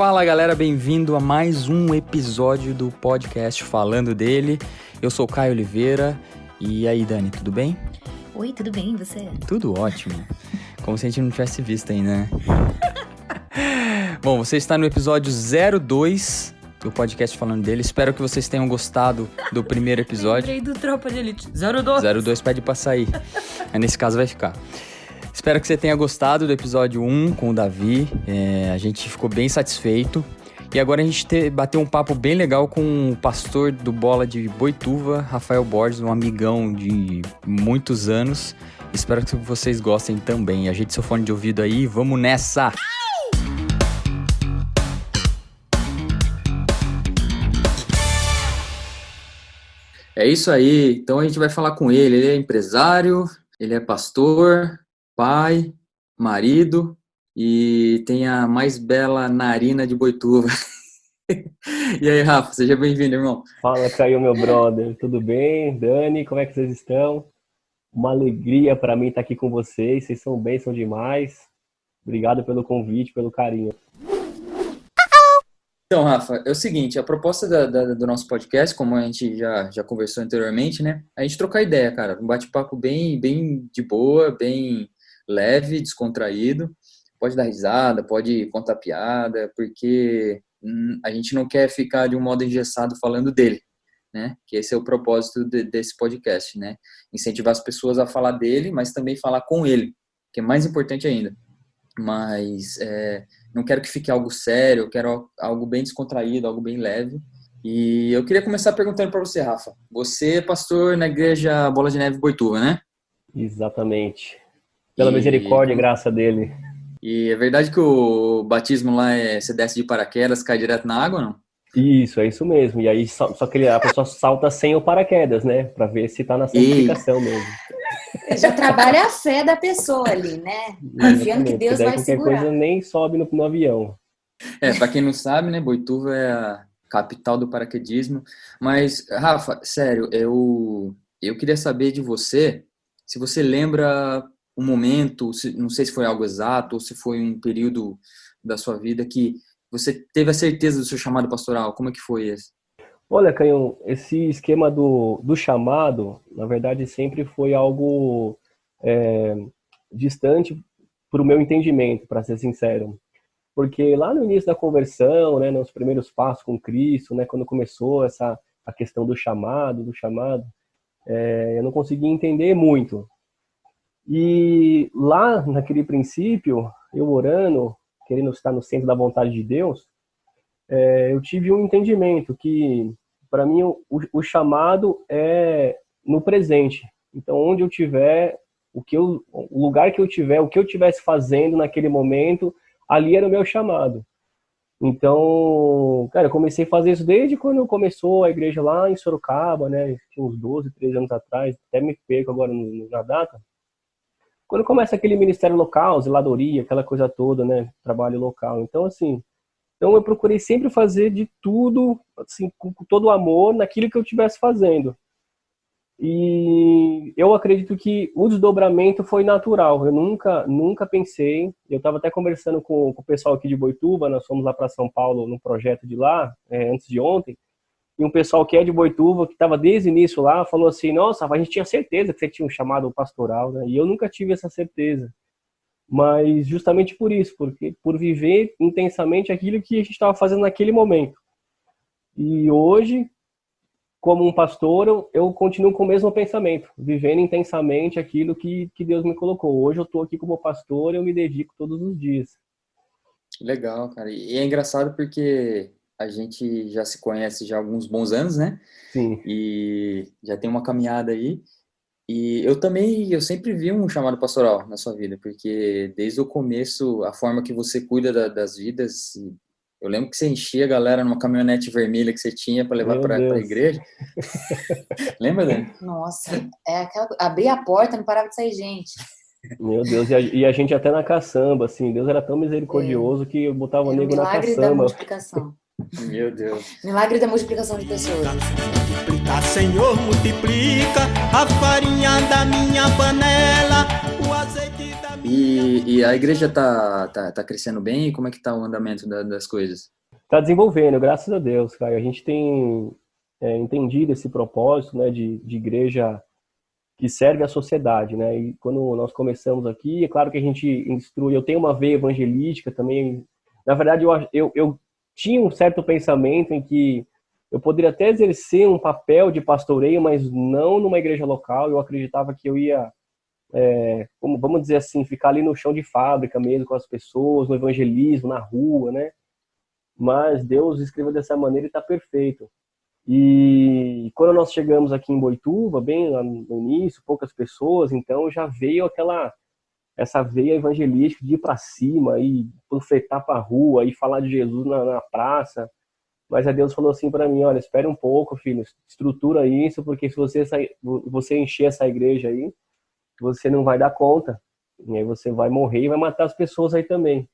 Fala galera, bem-vindo a mais um episódio do podcast Falando Dele. Eu sou o Caio Oliveira. E aí, Dani, tudo bem? Oi, tudo bem, e você? Tudo ótimo. Como se a gente não tivesse visto ainda, né? Bom, você está no episódio 02 do podcast Falando Dele. Espero que vocês tenham gostado do primeiro episódio. Lembrei do Tropa de Elite. 02. 02 pede pra sair. Mas nesse caso vai ficar. Espero que você tenha gostado do episódio 1 com o Davi. A gente ficou bem satisfeito. E agora a gente bateu um papo bem legal com o pastor do Bola de Boituva, Rafael Borges, um amigão de muitos anos. Espero que vocês gostem também. Ajeite seu fone de ouvido aí, vamos nessa! É isso aí, então a gente vai falar com ele. Ele é empresário, ele é pastor, pai, marido e tem a mais bela narina de Boituva. E aí, Rafa, seja bem-vindo, irmão. Fala, Caio, meu brother. Tudo bem? Dani, como é que vocês estão? Uma alegria para mim estar aqui com vocês. Vocês são bênção demais. Obrigado pelo convite, pelo carinho. Então, Rafa, é o seguinte, a proposta do nosso podcast, como a gente já conversou anteriormente, né? A gente trocar ideia, cara. Um bate-papo bem de boa, bem leve, descontraído. Pode dar risada, pode contar piada, porque a gente não quer ficar de um modo engessado falando dele, né? Que esse é o propósito desse podcast, né? Incentivar as pessoas a falar dele, mas também falar com ele, que é mais importante ainda. Mas não quero que fique algo sério, eu quero algo bem descontraído, algo bem leve. E eu queria começar perguntando para você, Rafa. Você é pastor na igreja Bola de Neve Boituva, né? Exatamente. Pela misericórdia e graça dele. E é verdade que o batismo lá você desce de paraquedas, cai direto na água, não? Isso, é isso mesmo. E aí só que a pessoa salta sem o paraquedas, né? Para ver se tá na santificação mesmo. Já trabalha a fé da pessoa ali, né? Confiando que Deus vai segurar. Qualquer coisa nem sobe no avião. Para quem não sabe, né? Boituva é a capital do paraquedismo. Mas, Rafa, sério, eu queria saber de você, se você lembra um momento, não sei se foi algo exato ou se foi um período da sua vida que você teve a certeza do seu chamado pastoral. Como é que foi esse? Olha, Canhão, esse esquema do chamado, na verdade, sempre foi algo distante para o meu entendimento, para ser sincero. Porque lá no início da conversão, né, nos primeiros passos com Cristo, né, quando começou a questão do chamado, eu não conseguia entender muito. E lá, naquele princípio, eu orando, querendo estar no centro da vontade de Deus, eu tive um entendimento que, para mim, o chamado é no presente. Então, onde eu tiver, o lugar que eu tiver, o que eu estivesse fazendo naquele momento, ali era o meu chamado. Então, cara, eu comecei a fazer isso desde quando começou a igreja lá em Sorocaba, né? Tinha uns 12, 13 anos atrás, até me perco agora na data. Quando começa aquele ministério local, zeladoria, aquela coisa toda, né? Trabalho local. Então, assim, eu procurei sempre fazer de tudo, assim, com todo o amor naquilo que eu estivesse fazendo. E eu acredito que o desdobramento foi natural. Eu nunca pensei. Eu estava até conversando com o pessoal aqui de Boituva, nós fomos lá para São Paulo num projeto de lá, antes de ontem. E um pessoal que é de Boituva, que estava desde o início lá, falou assim, nossa, a gente tinha certeza que você tinha um chamado pastoral, né? E eu nunca tive essa certeza. Mas justamente por isso, por viver intensamente aquilo que a gente estava fazendo naquele momento. E hoje, como um pastor, eu continuo com o mesmo pensamento, vivendo intensamente aquilo que Deus me colocou. Hoje eu estou aqui como pastor e eu me dedico todos os dias. Legal, cara. E é engraçado porque a gente já se conhece já há alguns bons anos, né? Sim. E já tem uma caminhada aí. E eu sempre vi um chamado pastoral na sua vida, porque desde o começo, a forma que você cuida das vidas, eu lembro que você enchia a galera numa caminhonete vermelha que você tinha para levar para a igreja. Lembra, Dani? Nossa, abrir a porta, não parava de sair gente. Meu Deus, e a gente até na caçamba, assim, Deus era tão misericordioso que eu botava o nego na caçamba. Milagre da multiplicação. Meu Deus. Milagre da multiplicação de pessoas. Multiplica, Senhor, multiplica a farinha da minha panela, o azeite da minha E a igreja tá crescendo bem? Como é que tá o andamento das coisas? Tá desenvolvendo, graças a Deus, cara. A gente tem entendido esse propósito, né, de igreja que serve à sociedade, né? E quando nós começamos aqui, é claro que a gente instrui. Eu tenho uma veia evangelística também. Na verdade, eu tinha um certo pensamento em que eu poderia até exercer um papel de pastoreio, mas não numa igreja local. Eu acreditava que eu ia, vamos dizer assim, ficar ali no chão de fábrica mesmo com as pessoas, no evangelismo, na rua, né? Mas Deus escreveu dessa maneira e está perfeito. E quando nós chegamos aqui em Boituva, bem lá no início, poucas pessoas, então já veio essa veia evangelística de ir para cima e profetar para a rua e falar de Jesus na praça. Mas a Deus falou assim para mim: olha, espere um pouco, filho, estrutura isso, porque se você encher essa igreja aí, você não vai dar conta. E aí você vai morrer e vai matar as pessoas aí também.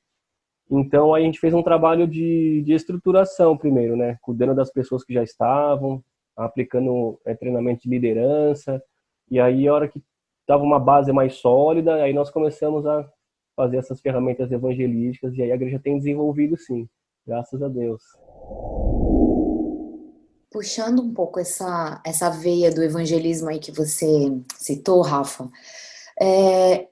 Então, aí a gente fez um trabalho de estruturação primeiro, né? Cuidando das pessoas que já estavam, aplicando treinamento de liderança. E aí, a hora que estava uma base mais sólida, aí nós começamos a fazer essas ferramentas evangelísticas. E aí a igreja tem desenvolvido, sim. Graças a Deus. Puxando um pouco essa veia do evangelismo aí que você citou, Rafa,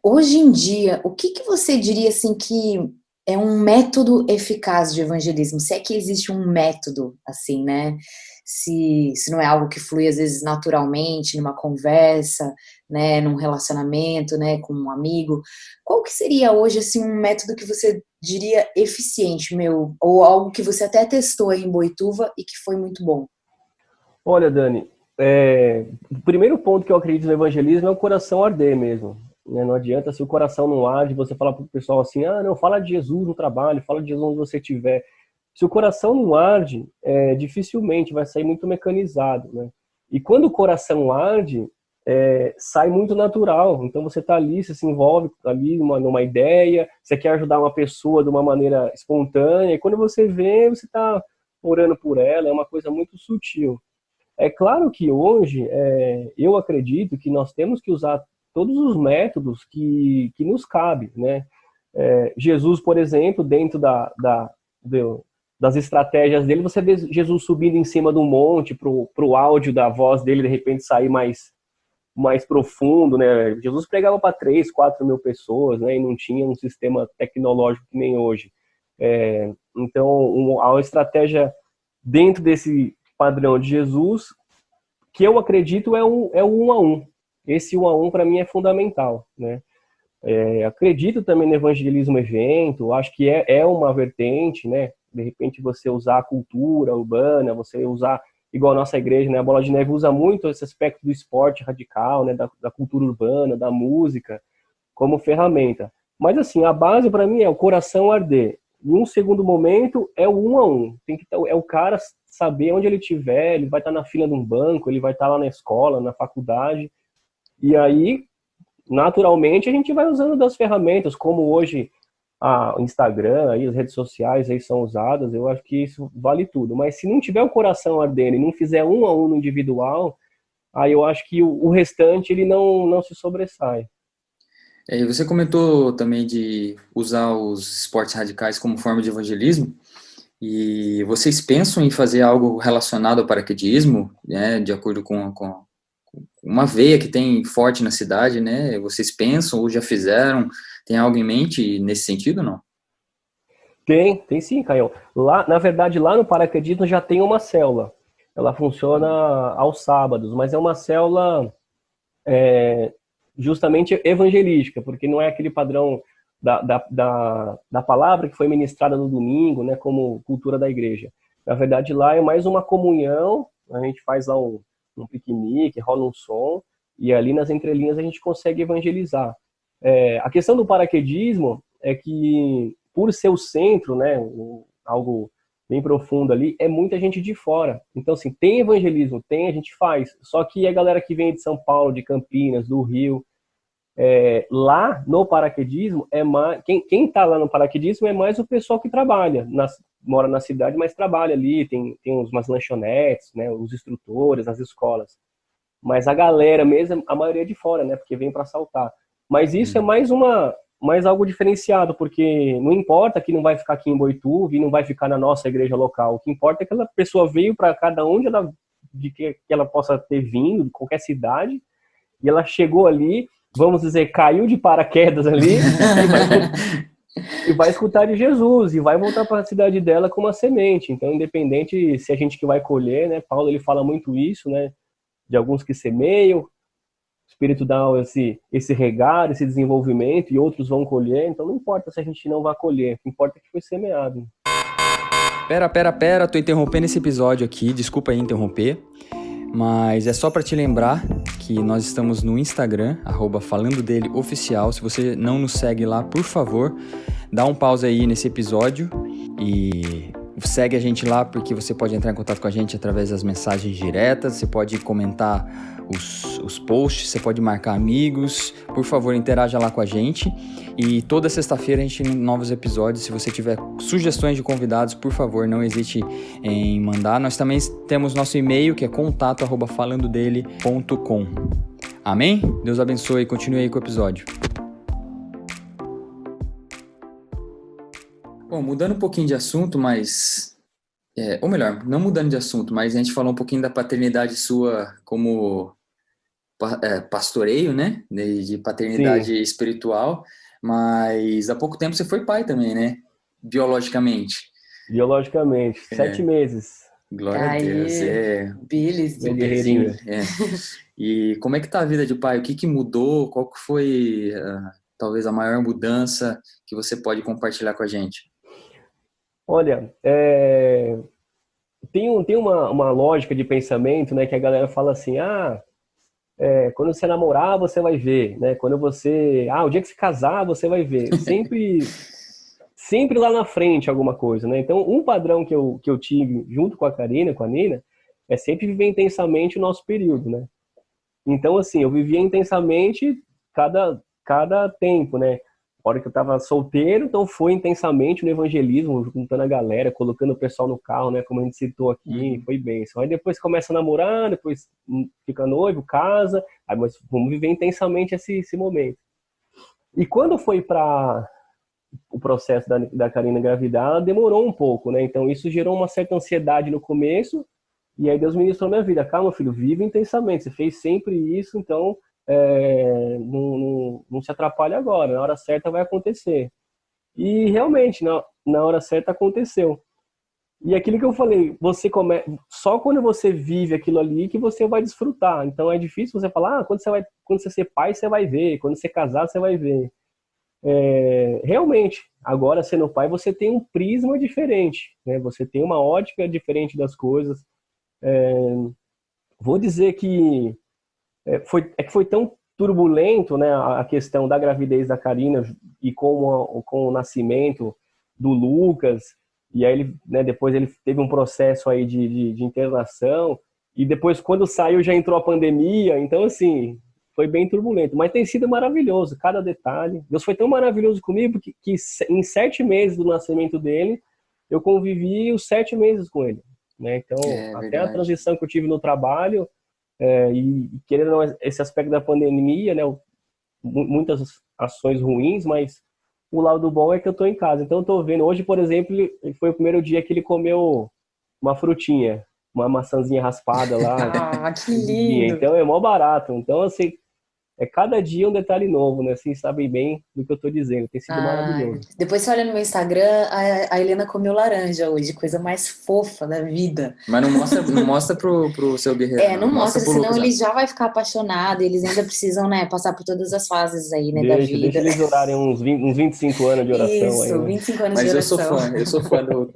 hoje em dia, o que você diria assim que é um método eficaz de evangelismo? Se é que existe um método, assim, né? Se não é algo que flui, às vezes, naturalmente, numa conversa, né? Num relacionamento, né? Com um amigo. Qual que seria hoje, assim, um método que você diria eficiente, meu? Ou algo que você até testou aí em Boituva e que foi muito bom? Olha, Dani, o primeiro ponto que eu acredito no evangelismo é o coração arder mesmo. Né? Não adianta se o coração não arde, você falar para o pessoal assim: ah, não, fala de Jesus no trabalho, fala de Jesus onde você estiver. Se o coração não arde, dificilmente vai sair muito mecanizado, né? E quando o coração arde, sai muito natural. Então você está ali, você se envolve ali numa ideia, você quer ajudar uma pessoa de uma maneira espontânea, e quando você vê, você está orando por ela, é uma coisa muito sutil. É claro que hoje eu acredito que nós temos que usar todos os métodos que nos cabe, né? Jesus, por exemplo, dentro das estratégias dele, você vê Jesus subindo em cima do monte para o áudio da voz dele de repente sair mais profundo, né? Jesus pregava para 3, 4 mil pessoas, né? E não tinha um sistema tecnológico que nem hoje. Então, a estratégia dentro desse padrão de Jesus, que eu acredito é o 1 a 1. Esse 1 a 1 para mim é fundamental, né? Acredito também no evangelismo evento, acho que é uma vertente, né? De repente você usar a cultura urbana, você usar, igual a nossa igreja, né? A Bola de Neve usa muito esse aspecto do esporte radical, né? Da cultura urbana, da música, como ferramenta. Mas assim, a base para mim é o coração arder. Em um segundo momento, é o 1 a 1. É o cara saber onde ele estiver, ele vai estar na fila de um banco, ele vai estar lá na escola, na faculdade. E aí, naturalmente, a gente vai usando das ferramentas, como hoje o Instagram, aí, as redes sociais aí são usadas, eu acho que isso vale tudo. Mas se não tiver o coração ardendo e não fizer 1 a 1 no individual, aí eu acho que o restante ele não se sobressai. E você comentou também de usar os esportes radicais como forma de evangelismo, e vocês pensam em fazer algo relacionado ao paraquedismo, né, de acordo com uma veia que tem forte na cidade, né? Vocês pensam ou já fizeram? Tem algo em mente nesse sentido, não? Tem sim, Caio. Na verdade, lá no paraquedismo já tem uma célula. Ela funciona aos sábados, mas é uma célula justamente evangelística, porque não é aquele padrão da palavra que foi ministrada no domingo, né, como cultura da igreja. Na verdade, lá é mais uma comunhão, a gente faz lá um piquenique, rola um som, e ali nas entrelinhas a gente consegue evangelizar. A questão do paraquedismo é que, por ser o centro, né, algo bem profundo ali, é muita gente de fora. Então, assim, tem evangelismo, a gente faz. Só que a galera que vem de São Paulo, de Campinas, do Rio, lá no paraquedismo, quem tá lá no paraquedismo é mais o pessoal que trabalha, mora na cidade, mas trabalha ali, tem umas lanchonetes, né, os instrutores, as escolas. Mas a galera mesmo, a maioria é de fora, né, porque vem para saltar. Mas isso é mais mas algo diferenciado, porque não importa que não vai ficar aqui em Boituva e não vai ficar na nossa igreja local. O que importa é que aquela pessoa veio para cada onde ela, de que ela possa ter vindo, de qualquer cidade, e ela chegou ali, vamos dizer, caiu de paraquedas ali e vai escutar de Jesus e vai voltar para a cidade dela com uma semente. Então, independente se a gente que vai colher, né? Paulo ele fala muito isso, né? De alguns que semeiam, o Espírito dá esse regar, esse desenvolvimento e outros vão colher. Então, não importa se a gente não vai colher, o que importa é que foi semeado. Pera, tô interrompendo esse episódio aqui, desculpa aí interromper, mas é só para te lembrar que nós estamos no Instagram, @falandodeleoficial. Se você não nos segue lá, por favor, dá um pause aí nesse episódio e segue a gente lá, porque você pode entrar em contato com a gente através das mensagens diretas, você pode comentar os posts, você pode marcar amigos, por favor, interaja lá com a gente. E toda sexta-feira a gente tem novos episódios. Se você tiver sugestões de convidados, por favor, não hesite em mandar. Nós também temos nosso e-mail, que é contato@falandodele.com. Amém? Deus abençoe e continue aí com o episódio. Bom, mudando um pouquinho de assunto, mas... ou melhor, não mudando de assunto, mas a gente falou um pouquinho da paternidade sua como pastoreio, né? De paternidade Sim. espiritual, mas há pouco tempo você foi pai também, né? Biologicamente. Biologicamente, 7 meses. Glória a Deus. Billy, Meu guerreirinho. E como é que tá a vida de pai? O que mudou? Qual que foi, talvez, a maior mudança que você pode compartilhar com a gente? Olha, tem uma lógica de pensamento, né, que a galera fala assim, quando você namorar, você vai ver, né, quando você, o dia que se casar, você vai ver, sempre lá na frente alguma coisa, né, então um padrão que eu tive junto com a Karina, com a Nina, é sempre viver intensamente o nosso período, né, então assim, eu vivia intensamente cada tempo, né, a hora que eu estava solteiro, então foi intensamente no evangelismo, juntando a galera, colocando o pessoal no carro, né? Como a gente citou aqui, foi bênção. Aí depois começa a namorar, depois fica noivo, casa, aí mas vamos viver intensamente esse momento. E quando foi para o processo da Karina engravidar, ela demorou um pouco, né? Então isso gerou uma certa ansiedade no começo, e aí Deus ministrou minha vida. Calma, filho, vive intensamente, você fez sempre isso, então... não se atrapalhe agora, na hora certa vai acontecer. E realmente, na hora certa aconteceu. E aquilo que eu falei, só quando você vive aquilo ali que você vai desfrutar. Então é difícil você falar, quando você ser pai, você vai ver, quando você casar, você vai ver. Realmente, agora sendo pai, você tem um prisma diferente, né? Você tem uma ótica diferente das coisas. Vou dizer que foi tão turbulento, né, a questão da gravidez da Karina e com o nascimento do Lucas, e aí ele, né, depois ele teve um processo aí de internação, e depois quando saiu já entrou a pandemia, então assim, foi bem turbulento, mas tem sido maravilhoso, cada detalhe. Deus foi tão maravilhoso comigo que em 7 meses do nascimento dele, eu convivi os 7 meses com ele, né, então até verdade. a transição que eu tive no trabalho, e querendo ou não, esse aspecto da pandemia, né, muitas ações ruins, mas o lado bom é que eu tô em casa. Então eu tô vendo, hoje, por exemplo, foi o primeiro dia que ele comeu uma frutinha, uma maçãzinha raspada lá. Que lindo! Então é mó barato. Então, assim, cada dia um detalhe novo, né? Vocês sabem bem do que eu tô dizendo. Tem sido maravilhoso. Depois você olha no meu Instagram, a Helena comeu laranja hoje, coisa mais fofa da vida. Mas não mostra pro seu guerreiro. Não mostra, pro senão Lucas, ele já vai ficar apaixonado, e eles ainda precisam, né, passar por todas as fases aí, né, da vida. Deixa eles orarem uns 25 anos de oração. Isso, aí, né? 25 anos mas de oração.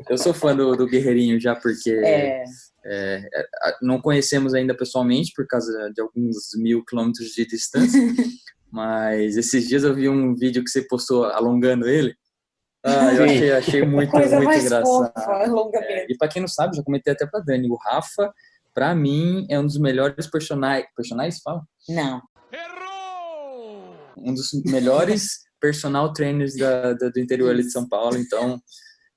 eu sou fã do guerreirinho já, porque não conhecemos ainda pessoalmente por causa de alguns 1000 quilômetros de distância, mas esses dias eu vi um vídeo que você postou alongando ele. Eu achei muito, coisa muito mais engraçado. Fofa, alongamento. E pra quem não sabe, já comentei até pra Dani, o Rafa, pra mim, é um dos melhores personagens, fala? Não. Errou! Um dos melhores personal trainers do interior ali de São Paulo, então,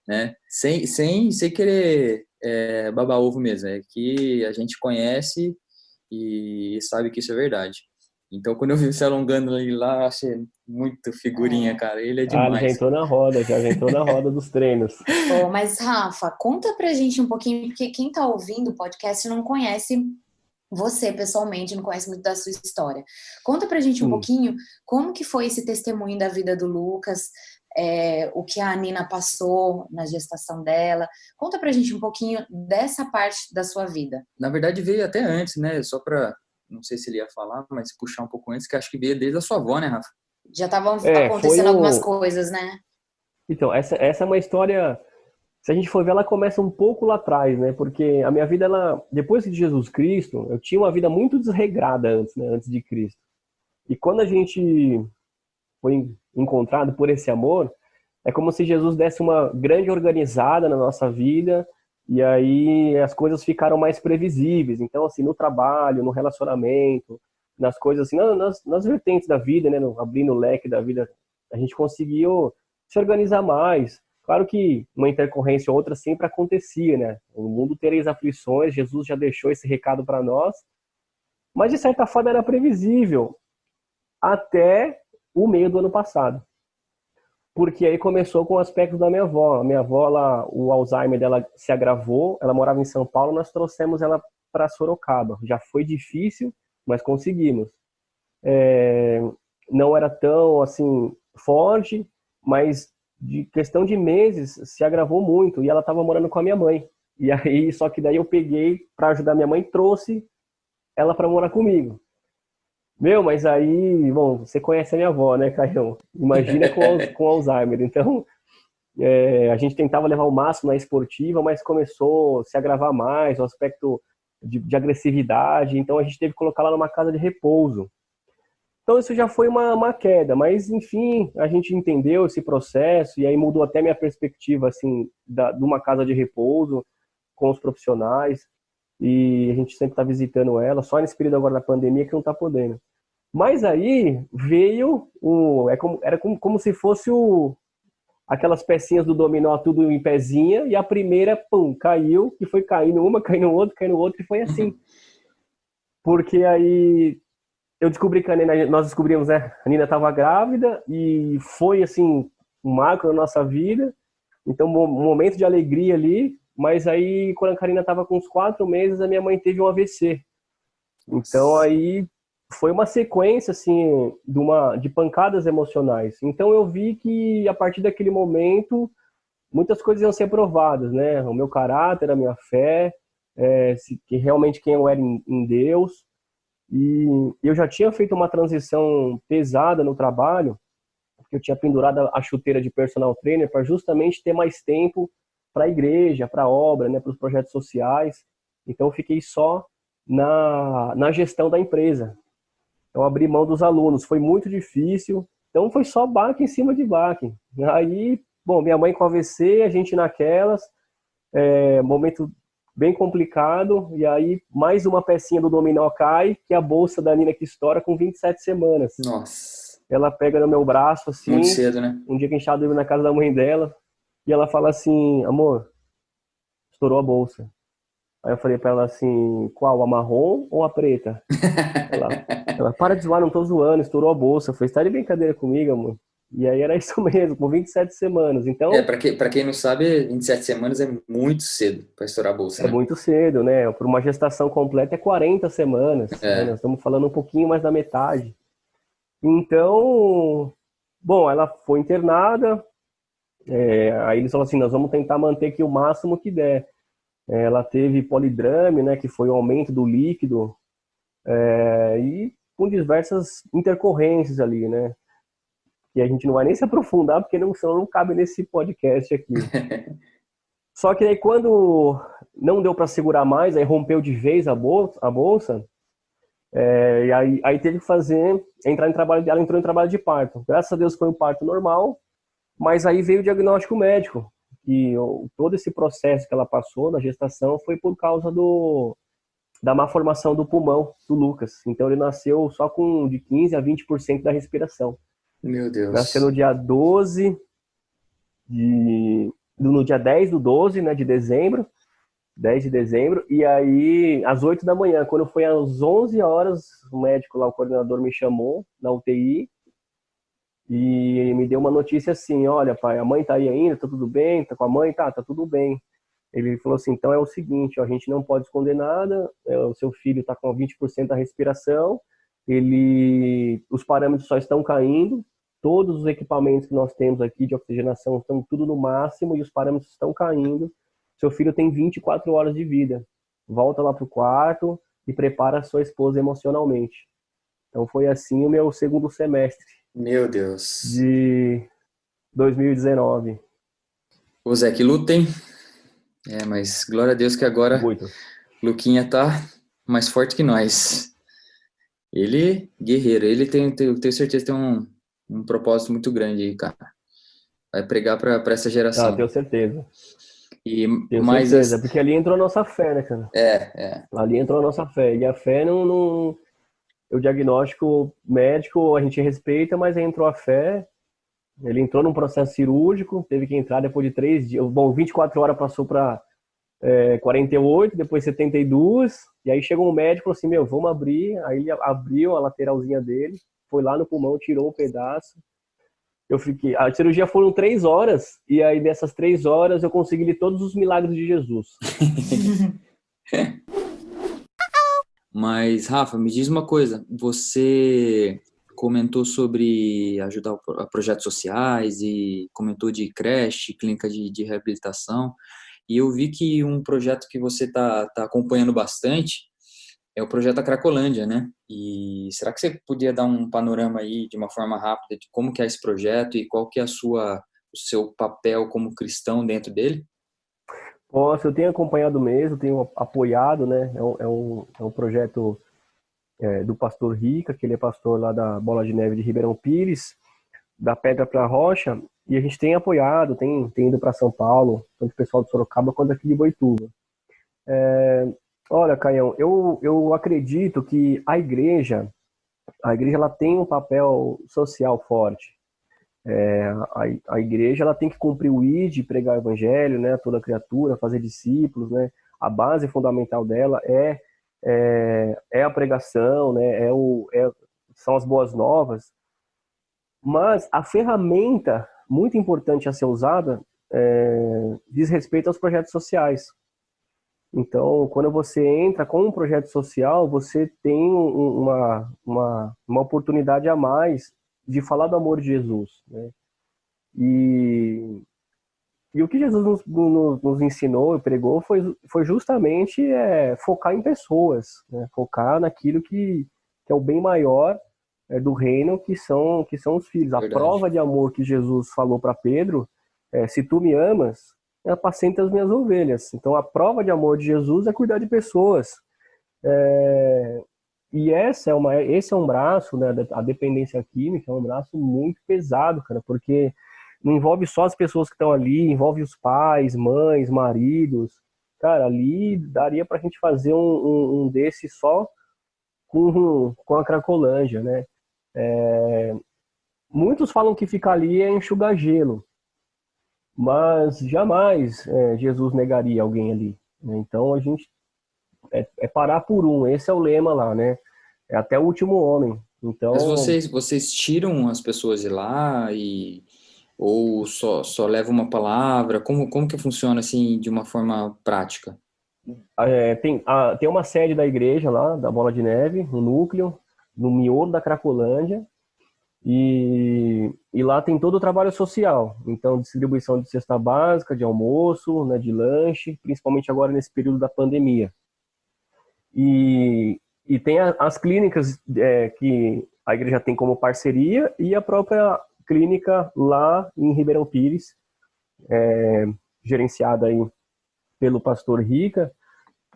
né, sem querer babar ovo mesmo, é que a gente conhece e sabe que isso é verdade. Então, quando eu vi você alongando ali lá, eu achei muito figurinha, cara. Ele é Ah, ele já demais. entrou na roda, já entrou na roda dos treinos. Oh, mas, Rafa, conta pra gente um pouquinho, porque quem tá ouvindo o podcast não conhece você pessoalmente, não conhece muito da sua história. Conta pra gente um Hum. pouquinho como que foi esse testemunho da vida do Lucas, o que a Nina passou na gestação dela. Conta pra gente um pouquinho dessa parte da sua vida. Na verdade, veio até antes, né? Só pra, não sei se ele ia falar, mas puxar um pouco antes, que acho que veio desde a sua avó, né, Rafa? Já estavam Foi acontecendo algumas um... coisas, né? Então, essa é uma história, se a gente for ver, ela começa um pouco lá atrás, né? Porque a minha vida, ela, depois de Jesus Cristo, eu tinha uma vida muito desregrada antes, né? Antes de Cristo. E quando a gente foi encontrado por esse amor, é como se Jesus desse uma grande organizada na nossa vida e aí as coisas ficaram mais previsíveis. Então, assim, no trabalho, no relacionamento, nas coisas assim, nas vertentes da vida, né? Abrindo o leque da vida, a gente conseguiu se organizar mais. Claro que uma intercorrência ou outra sempre acontecia, né? O mundo tereis aflições, Jesus já deixou esse recado para nós, mas de certa forma era previsível até o meio do ano passado. Porque aí começou com o aspecto da minha avó. A minha avó, o Alzheimer dela se agravou, ela morava em São Paulo, nós trouxemos ela para Sorocaba. Já foi difícil, mas conseguimos. Não era tão assim forte, mas de questão de meses se agravou muito e ela estava morando com a minha mãe. E aí, só que daí eu peguei para ajudar minha mãe e trouxe ela para morar comigo. Meu, mas aí, bom, você conhece a minha avó, né, Caio? Imagina com Alzheimer. Então, a gente tentava levar o máximo na esportiva, mas começou a se agravar mais, o aspecto de agressividade. Então, a gente teve que colocar ela numa casa de repouso. Então, isso já foi uma queda, mas, enfim, a gente entendeu esse processo e aí mudou até minha perspectiva, assim, de uma casa de repouso com os profissionais. E a gente sempre está visitando ela, só nesse período agora da pandemia que não está podendo. Mas aí veio era como se fosse aquelas pecinhas do dominó tudo em pezinha, e a primeira, pum, caiu, e foi caindo uma, caindo outra, caindo outra, e foi assim. Porque aí eu descobri que nós descobrimos, né, a Nina estava grávida, e foi assim, um marco na nossa vida, então um momento de alegria ali, mas aí quando a Karina estava com uns 4 meses, a minha mãe teve um AVC. Então aí foi uma sequência assim de pancadas emocionais. Então eu vi que a partir daquele momento muitas coisas iam ser provadas, né? O meu caráter, a minha fé, que realmente quem eu era em Deus. E eu já tinha feito uma transição pesada no trabalho, porque eu tinha pendurado a chuteira de personal trainer para justamente ter mais tempo para a igreja, para a obra, né? Para os projetos sociais. Então eu fiquei só na gestão da empresa. Eu abri mão dos alunos, foi muito difícil. Então foi só baque em cima de baque. Aí, bom, minha mãe com AVC, a gente naquelas, momento bem complicado, e aí mais uma pecinha do dominó cai, que é a bolsa da Nina que estoura com 27 semanas. Nossa. Ela pega no meu braço, assim, Muito cedo, né? um dia que a gente estava dormindo na casa da mãe dela, e ela fala assim, amor, estourou a bolsa. Aí eu falei pra ela assim, qual, a marrom ou a preta? Ela para de zoar, não tô zoando, estourou a bolsa. Eu falei, você tá de brincadeira comigo, amor? E aí era isso mesmo, com 27 semanas. Então, Pra quem não sabe, 27 semanas é muito cedo pra estourar a bolsa, é né? muito cedo, né? Por uma gestação completa é 40 semanas, né? Nós estamos falando um pouquinho mais da metade. Então, bom, ela foi internada, aí eles falaram assim, nós vamos tentar manter aqui o máximo que der. Ela teve polidrame, né, que foi o aumento do líquido, e com diversas intercorrências ali, né? E a gente não vai nem se aprofundar, porque não cabe nesse podcast aqui. Só que aí quando não deu para segurar mais, aí rompeu de vez a bolsa, e aí teve que entrar em trabalho, ela entrou em trabalho de parto. Graças a Deus foi um parto normal, mas aí veio o diagnóstico médico, e todo esse processo que ela passou na gestação foi por causa da má formação do pulmão do Lucas. Então ele nasceu só com de 15 a 20% da respiração. Meu Deus. Nasceu no dia 12 no dia 10 do 12, né, de dezembro 10 de dezembro, e aí, às 8 da manhã, quando foi às 11 horas, o médico lá, o coordenador, me chamou na UTI, e ele me deu uma notícia assim: olha, pai, a mãe tá aí ainda, tá tudo bem? Tá com a mãe? Tá tudo bem. Ele falou assim: então é o seguinte, ó, a gente não pode esconder nada, o seu filho tá com 20% da respiração, os parâmetros só estão caindo, todos os equipamentos que nós temos aqui de oxigenação estão tudo no máximo e os parâmetros estão caindo. Seu filho tem 24 horas de vida. Volta lá pro quarto e prepara a sua esposa emocionalmente. Então foi assim o meu segundo semestre Meu Deus. de 2019. Ô Zé, que luta, hein? Mas glória a Deus que agora Muito. Luquinha tá mais forte que nós. Ele, guerreiro, ele eu tenho certeza que tem um propósito muito grande aí, cara. Vai pregar pra essa geração. Tenho certeza. Tenho Mas certeza, porque ali entrou a nossa fé, né, cara? Ali entrou a nossa fé. E a fé não o diagnóstico médico a gente respeita, mas aí entrou a fé. Ele entrou num processo cirúrgico, teve que entrar depois de 3 dias. Bom, 24 horas passou para 48, depois 72, e aí chegou um médico e falou assim: meu, vamos abrir. Aí ele abriu a lateralzinha dele, foi lá no pulmão, tirou um pedaço. A cirurgia foram 3 horas, e aí dessas 3 horas eu consegui ler todos os milagres de Jesus. Mas, Rafa, me diz uma coisa. Você comentou sobre ajudar a projetos sociais e comentou de creche, clínica de reabilitação. E eu vi que um projeto que você tá acompanhando bastante é o projeto da Cracolândia, né? E será que você podia dar um panorama aí, de uma forma rápida, de como que é esse projeto e qual que é o seu papel como cristão dentro dele? Nossa, eu tenho acompanhado mesmo, tenho apoiado, né? É um projeto do pastor Rica, que ele é pastor lá da Bola de Neve de Ribeirão Pires, da Pedra para a Rocha, e a gente tem apoiado, tem ido para São Paulo, tanto o pessoal de Sorocaba quanto aqui de Boituva. Olha, Caião, eu acredito que a igreja ela tem um papel social forte. A igreja ela tem que cumprir o ID, pregar o evangelho, né, a toda criatura, fazer discípulos, né. A base fundamental dela é a pregação, né, são as boas novas. Mas a ferramenta muito importante a ser usada diz respeito aos projetos sociais. Então, quando você entra com um projeto social, você tem uma oportunidade a mais de falar do amor de Jesus, né? E o que Jesus nos ensinou e pregou foi justamente focar em pessoas, né? Focar naquilo que é o bem maior do reino, que são os filhos. Verdade. A prova de amor que Jesus falou para Pedro se tu me amas, apacenta as minhas ovelhas. Então, a prova de amor de Jesus é cuidar de pessoas. E esse é um braço, né, a dependência química é um braço muito pesado, cara, porque não envolve só as pessoas que estão ali, envolve os pais, mães, maridos. Cara, ali daria pra gente fazer um desse só com a Cracolândia, né? Muitos falam que ficar ali é enxugar gelo, mas jamais Jesus negaria alguém ali, né? Então a gente parar por um, esse é o lema lá, né? É até o último homem. Então, Mas vocês tiram as pessoas de lá ou só levam uma palavra? Como que funciona assim de uma forma prática? tem uma sede da igreja lá, da Bola de Neve, no núcleo, no miolo da Cracolândia, e lá tem todo o trabalho social. Então, distribuição de cesta básica, de almoço, né, de lanche, principalmente agora nesse período da pandemia. E tem as clínicas que a igreja tem como parceria e a própria clínica lá em Ribeirão Pires, gerenciada aí pelo pastor Rica,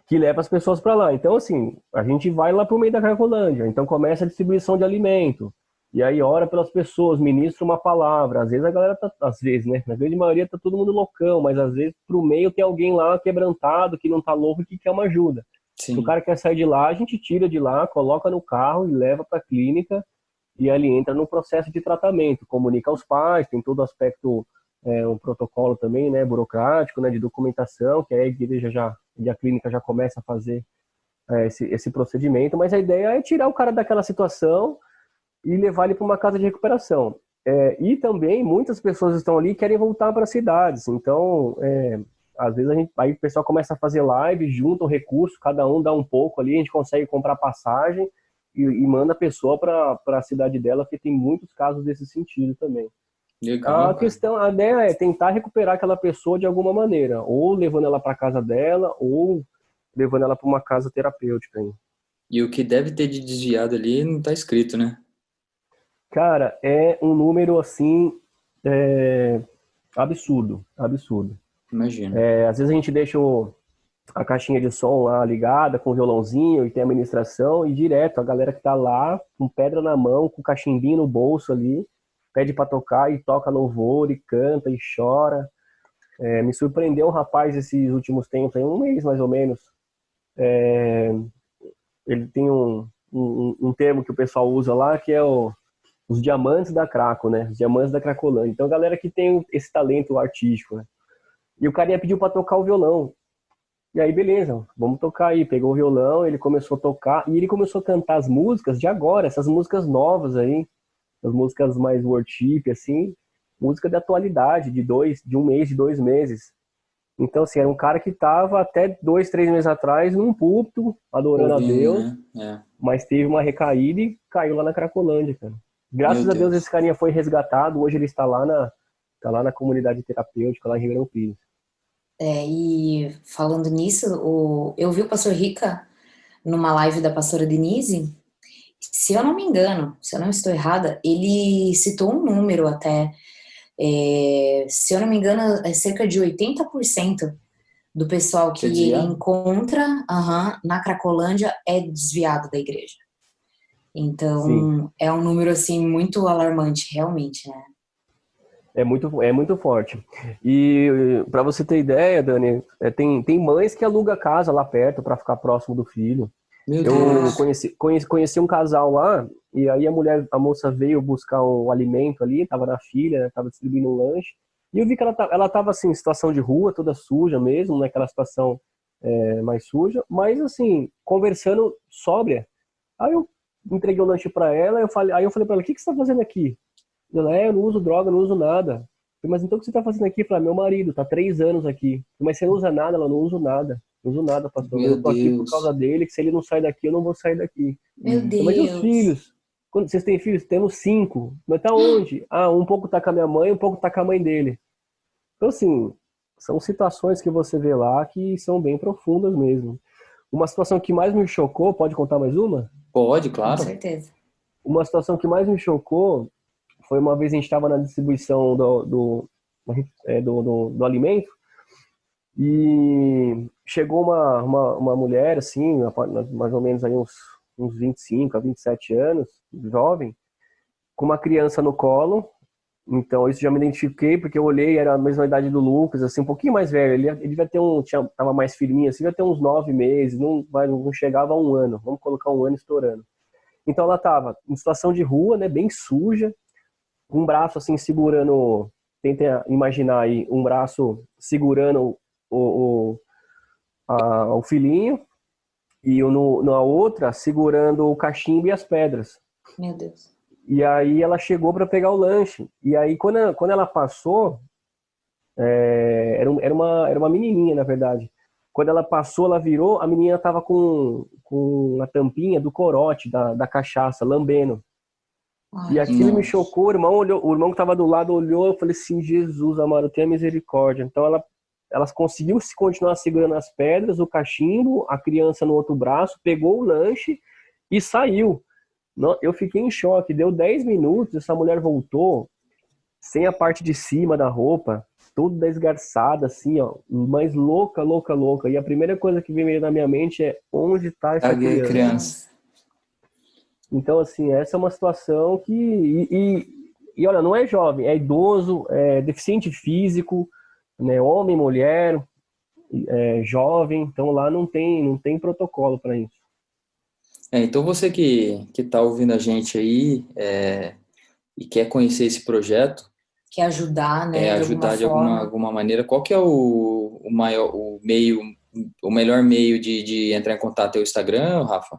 que leva as pessoas para lá. Então, assim, a gente vai lá para o meio da Cracolândia, então começa a distribuição de alimento, e aí ora pelas pessoas, ministra uma palavra. Às vezes a galera né? Na grande maioria tá todo mundo loucão, mas às vezes pro meio tem alguém lá quebrantado, que não tá louco e que quer uma ajuda. Sim. Se o cara quer sair de lá, a gente tira de lá, coloca no carro e leva para a clínica, e ali entra no processo de tratamento, comunica aos pais, tem todo o aspecto, um protocolo também, né, burocrático, né, de documentação, que a igreja e a clínica já começa a fazer esse procedimento, mas a ideia é tirar o cara daquela situação e levar ele para uma casa de recuperação. E também muitas pessoas estão ali e querem voltar para as cidades, então às vezes aí o pessoal começa a fazer live, junta o recurso, cada um dá um pouco ali, a gente consegue comprar passagem e manda a pessoa para a cidade dela, porque tem muitos casos desse sentido também. Legal, A ideia é tentar recuperar aquela pessoa de alguma maneira, ou levando ela para casa dela, ou levando ela para uma casa terapêutica. Hein? E o que deve ter de desviado ali não tá escrito, né? Cara, é um número assim absurdo, absurdo. Imagino. Às vezes a gente deixa a caixinha de som lá ligada com o violãozinho e tem a ministração e direto a galera que tá lá com pedra na mão, com o cachimbinho no bolso ali, pede para tocar e toca louvor e canta e chora. Me surpreendeu um rapaz esses últimos tempos, tem um mês mais ou menos. Ele tem um termo que o pessoal usa lá que é os diamantes da Craco, né? Os diamantes da Cracolândia. Então, galera que tem esse talento artístico, né? E o carinha pediu para tocar o violão. E aí, beleza, vamos tocar aí. Pegou o violão, ele começou a tocar e ele começou a cantar as músicas de agora, essas músicas novas aí, as músicas mais worship, assim, música da atualidade, de um mês, de 2 meses. Então, assim, era um cara que estava até 2, 3 meses atrás num púlpito, adorando a Deus, né? mas teve uma recaída e caiu lá na Cracolândia, cara. Graças a Deus esse carinha foi resgatado, hoje ele está lá na comunidade terapêutica, lá em Ribeirão Pires. E falando nisso, eu vi o pastor Rica numa live da pastora Denise, se eu não me engano, se eu não estou errada, ele citou um número até, se eu não me engano, é cerca de 80% do pessoal que ele encontra na Cracolândia é desviado da igreja. Então, sim, é um número, assim, muito alarmante, realmente, né? É muito forte. E para você ter ideia, Dani, tem mães que alugam casa lá perto para ficar próximo do filho. Eu conheci um casal lá, e aí a moça veio buscar um alimento ali, tava na filha, tava distribuindo um lanche, e eu vi que ela tava assim, em situação de rua, toda suja mesmo, naquela situação mais suja, mas assim, conversando sóbria. Aí eu entreguei o lanche para ela, aí eu falei para ela, o que você tá fazendo aqui? Ela, eu não uso droga, não uso nada. Eu falei, mas então o que você tá fazendo aqui? Eu falei, meu marido, tá 3 anos aqui. Mas você não usa nada? Ela, não uso nada. Não uso nada, pastor. Eu tô aqui por causa dele, que se ele não sai daqui, eu não vou sair daqui. Meu Deus. Mas e os filhos? Quando vocês têm filhos? Temos 5. Mas tá onde? Um pouco tá com a minha mãe, um pouco tá com a mãe dele. Então, assim, são situações que você vê lá que são bem profundas mesmo. Uma situação que mais me chocou, pode contar mais uma? Pode, claro. Com certeza. Uma situação que mais me chocou foi uma vez a gente estava na distribuição do alimento e chegou uma mulher, assim, mais ou menos aí uns 25 a 27 anos, jovem, com uma criança no colo. Então, isso já me identifiquei, porque eu olhei, era a mesma idade do Lucas, assim, um pouquinho mais velho. Ele devia ter tava mais firminho, assim, devia ter uns 9 meses, não chegava a 1 ano. Vamos colocar 1 ano estourando. Então, ela tava em situação de rua, né, bem suja, com um braço, assim, segurando... Tentem imaginar aí, um braço segurando o filhinho, e na outra, segurando o cachimbo e as pedras. Meu Deus. E aí ela chegou para pegar o lanche. E aí quando ela passou, era uma menininha, na verdade. Quando ela passou, ela virou, a menina tava com a tampinha do corote da cachaça, lambendo. E aquilo me chocou, o irmão que tava do lado olhou, eu falei assim, Jesus amado, tenha misericórdia. Então ela conseguiu continuar segurando as pedras, o cachimbo, a criança no outro braço, pegou o lanche e saiu. Eu fiquei em choque, deu 10 minutos, essa mulher voltou, sem a parte de cima da roupa, toda desgarçada, assim, ó, mas louca, louca, louca. E a primeira coisa que veio na minha mente é, onde tá essa criança? Então, assim, essa é uma situação que... E olha, não é jovem, é idoso, é deficiente físico, né, homem, mulher, jovem, então lá não tem protocolo para isso. Então você que tá ouvindo a gente aí e quer conhecer esse projeto, quer ajudar, né, ajudar de alguma maneira, qual que é o meio o melhor meio de entrar em contato é o Instagram, Rafa?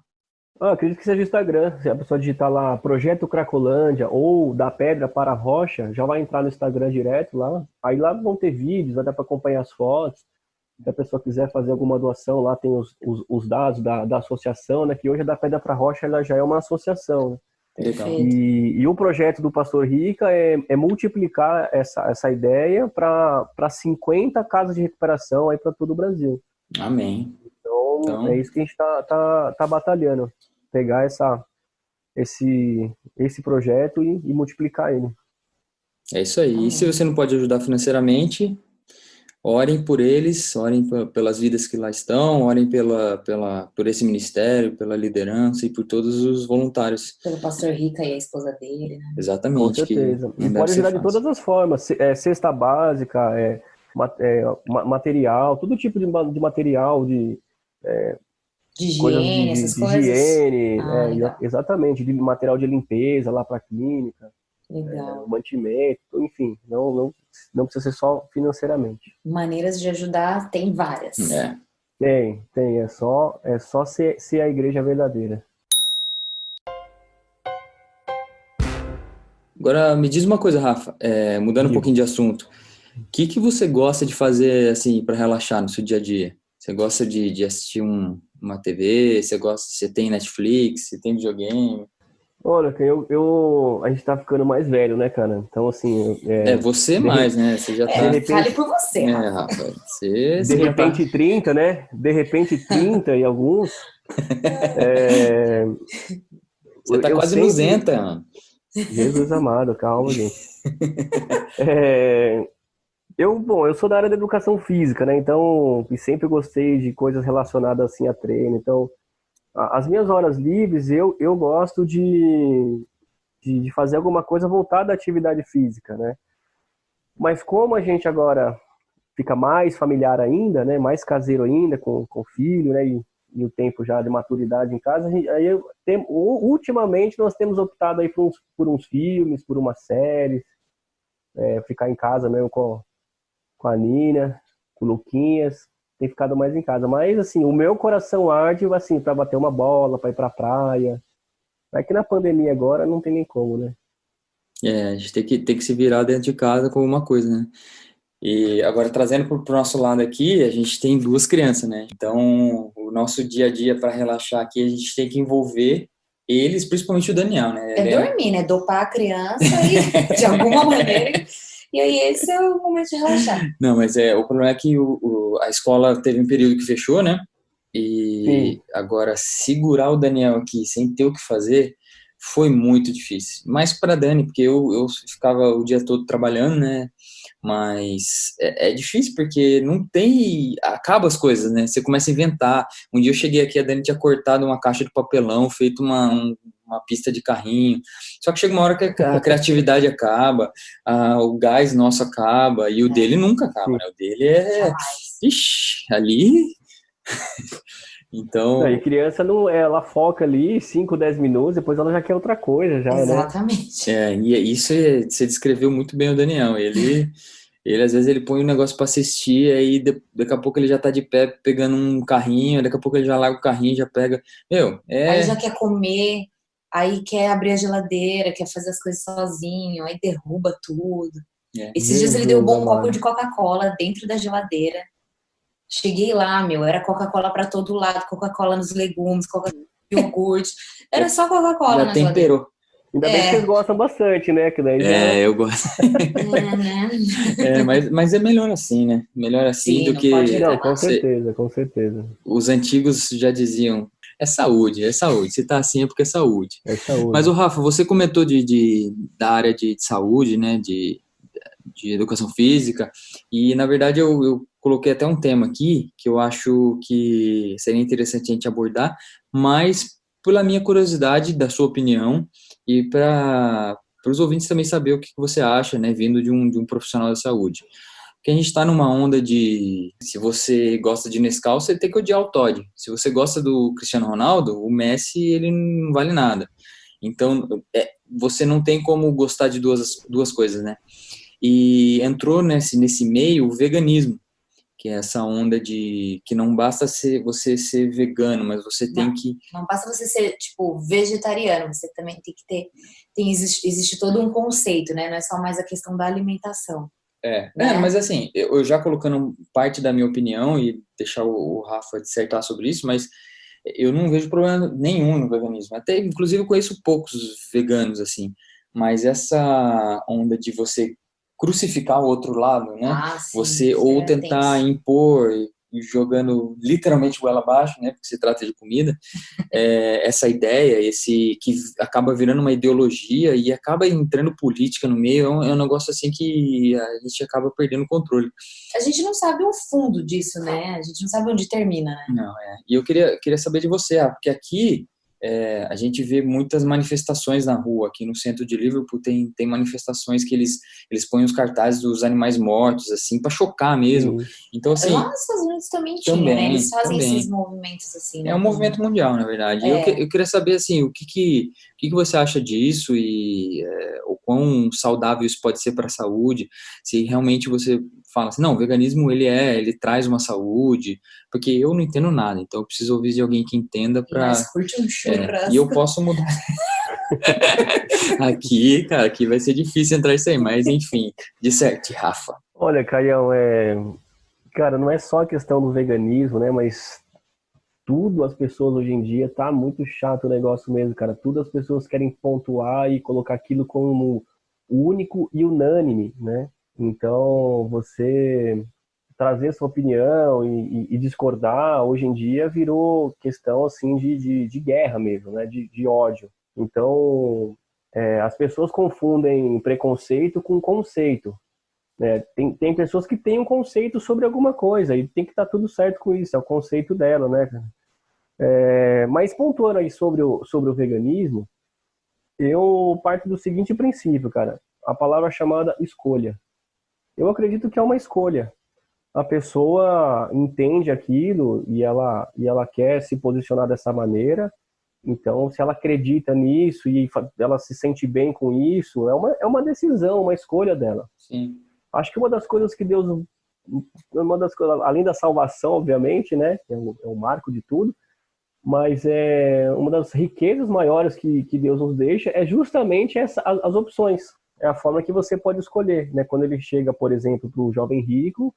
Acredito que seja o Instagram. Se a pessoa digitar lá Projeto Cracolândia ou Da Pedra para a Rocha, já vai entrar no Instagram direto lá. Aí lá vão ter vídeos, vai dar para acompanhar as fotos. Se a pessoa quiser fazer alguma doação, lá tem os dados da associação, né? Que hoje a Da Pedra para a Rocha ela já é uma associação, né? Perfeito. E o projeto do Pastor Rica é multiplicar essa ideia para 50 casas de recuperação aí para todo o Brasil. Amém. Então, é isso que a gente tá batalhando. Pegar esse projeto e multiplicar ele. É isso aí. E se você não pode ajudar financeiramente, orem por eles, orem pelas vidas que lá estão, orem por esse ministério, pela liderança e por todos os voluntários. Pelo pastor Rica e a esposa dele, né? Exatamente. Com certeza. Que não E deve pode ser ajudar de fácil. todas as formas. Cesta básica, material, todo tipo de material, de De coisas higiene, essas de coisas. higiene, Legal. exatamente, de material de limpeza lá para a clínica, Legal. mantimento, enfim, não precisa ser só financeiramente. Maneiras de ajudar tem várias. Tem, é só ser a igreja verdadeira. Agora, me diz uma coisa, Rafa, mudando um pouquinho de assunto. O que você gosta de fazer, assim, para relaxar no seu dia a dia? Você gosta de assistir uma TV? Você tem Netflix? Você tem videogame? Olha, a gente tá ficando mais velho, né, cara? Então, assim... Você mais, né? Você já tá... de repente, Fale por você, Rafa. Rafa, de você já tá... repente 30, né? De repente 30 e alguns... Você tá eu quase sempre... nuzenta, mano. Jesus amado, calma, gente. Eu sou da área da educação física, né? Então, e sempre gostei de coisas relacionadas assim a treino. Então, as minhas horas livres, eu gosto de fazer alguma coisa voltada à atividade física, né? Mas como a gente agora fica mais familiar ainda, né? Mais caseiro ainda, com o filho, né? E o tempo já de maturidade em casa, ultimamente nós temos optado aí por uns filmes, por umas séries, ficar em casa mesmo com a Nina, com o Luquinhas, tem ficado mais em casa. Mas, assim, o meu coração arde, assim, para bater uma bola, para ir pra praia. É que na pandemia agora não tem nem como, né? A gente tem que se virar dentro de casa com alguma coisa, né? E agora, trazendo pro nosso lado aqui, a gente tem 2 crianças, né? Então, o nosso dia a dia para relaxar aqui, a gente tem que envolver eles, principalmente o Daniel, né? Dormir, né? Dopar a criança e, de alguma maneira... E aí, esse é o momento de relaxar. Não, mas o problema é que a escola teve um período que fechou, né? E Sim. agora segurar o Daniel aqui sem ter o que fazer foi muito difícil. Mais para Dani, porque eu ficava o dia todo trabalhando, né? Mas é difícil porque não tem... Acaba as coisas, né? Você começa a inventar. Um dia eu cheguei aqui, a Dani tinha cortado uma caixa de papelão, feito uma pista de carrinho. Só que chega uma hora que a criatividade acaba, o gás nosso acaba, e o dele nunca acaba, né? O dele Ixi, ali... Então... E criança, não, ela foca ali 5, 10 minutos, depois ela já quer outra coisa, já, Exatamente. né? E isso você descreveu muito bem o Daniel. Ele às vezes ele põe um negócio para assistir, aí daqui a pouco ele já tá de pé pegando um carrinho, daqui a pouco ele já larga o carrinho, já pega... Aí já quer comer, aí quer abrir a geladeira, quer fazer as coisas sozinho, aí derruba tudo. Esses dias ele derrubou um copo de Coca-Cola dentro da geladeira. Cheguei lá, era Coca-Cola para todo lado, Coca-Cola nos legumes, Coca-Cola no iogurte. Era só Coca-Cola na temperou. geladeira. Ainda bem que vocês gostam bastante, né? Que daí eu gosto. Mas é melhor assim, né? Melhor assim. Sim, do que... Não, com certeza, com certeza. Os antigos já diziam, é saúde. Se tá assim é porque é saúde. É saúde. Mas, Rafa, você comentou da área de saúde, né? De educação física, e na verdade eu coloquei até um tema aqui que eu acho que seria interessante a gente abordar, mas pela minha curiosidade, da sua opinião, e para os ouvintes também saber o que você acha, né, vindo de um profissional da saúde. Porque a gente está numa onda de, se você gosta de Nescau, você tem que odiar o Toddy. Se você gosta do Cristiano Ronaldo, o Messi, ele não vale nada. Então, você não tem como gostar de duas coisas, né? E entrou nesse meio o veganismo. que é essa onda de que não basta você ser vegano, mas você tem que... Não basta você ser, tipo, vegetariano, você também tem que ter... Existe todo um conceito, né? Não é só mais a questão da alimentação. Né? Mas assim, eu já colocando parte da minha opinião e deixar o Rafa dissertar sobre isso, mas eu não vejo problema nenhum no veganismo. Até, inclusive, eu conheço poucos veganos, assim. Mas essa onda de você crucificar o outro lado, né? Sim, Você ou tentar tenso. impor, jogando literalmente goela abaixo, né? Porque se trata de comida, essa ideia, esse que acaba virando uma ideologia e acaba entrando política no meio, é um negócio assim que a gente acaba perdendo o controle. A gente não sabe o fundo disso, né? A gente não sabe onde termina, né? Não, E eu queria saber de você, porque aqui a gente vê muitas manifestações na rua. Aqui no centro de Liverpool tem manifestações que eles põem os cartazes dos animais mortos, assim, para chocar mesmo. Sim. Então, assim... Lá nos Estados Unidos também tinha, né? Eles fazem esses movimentos assim, né? É um movimento mundial, na verdade. E eu queria saber, assim, o que você acha disso e o quão saudável isso pode ser para a saúde, se realmente você fala assim, não, o veganismo, ele traz uma saúde, porque eu não entendo nada, então eu preciso ouvir de alguém que entenda para... Mas curte um churrasco. E eu posso mudar. Aqui, cara, aqui vai ser difícil entrar isso aí, mas enfim, disserte, Rafa. Olha, Caião, cara, não é só a questão do veganismo, né, mas tudo as pessoas hoje em dia tá muito chato o negócio mesmo, cara. Tudo as pessoas querem pontuar e colocar aquilo como único e unânime, né? Então, você trazer sua opinião e discordar, hoje em dia virou questão, assim, de guerra mesmo, né? De ódio. Então, as pessoas confundem preconceito com conceito. Tem pessoas que têm um conceito sobre alguma coisa e tem que estar tudo certo com isso, é o conceito dela, né? Mas pontuando aí sobre o veganismo, eu parto do seguinte princípio, cara. A palavra chamada escolha. Eu acredito que é uma escolha. A pessoa entende aquilo e ela quer se posicionar dessa maneira. Então, se ela acredita nisso e ela se sente bem com isso, é uma decisão, uma escolha dela. Sim. Acho que uma das coisas que Deus... além da salvação, obviamente, né? É o marco de tudo. Mas uma das riquezas maiores que Deus nos deixa é justamente as opções. É a forma que você pode escolher, né? Quando ele chega, por exemplo, para o jovem rico,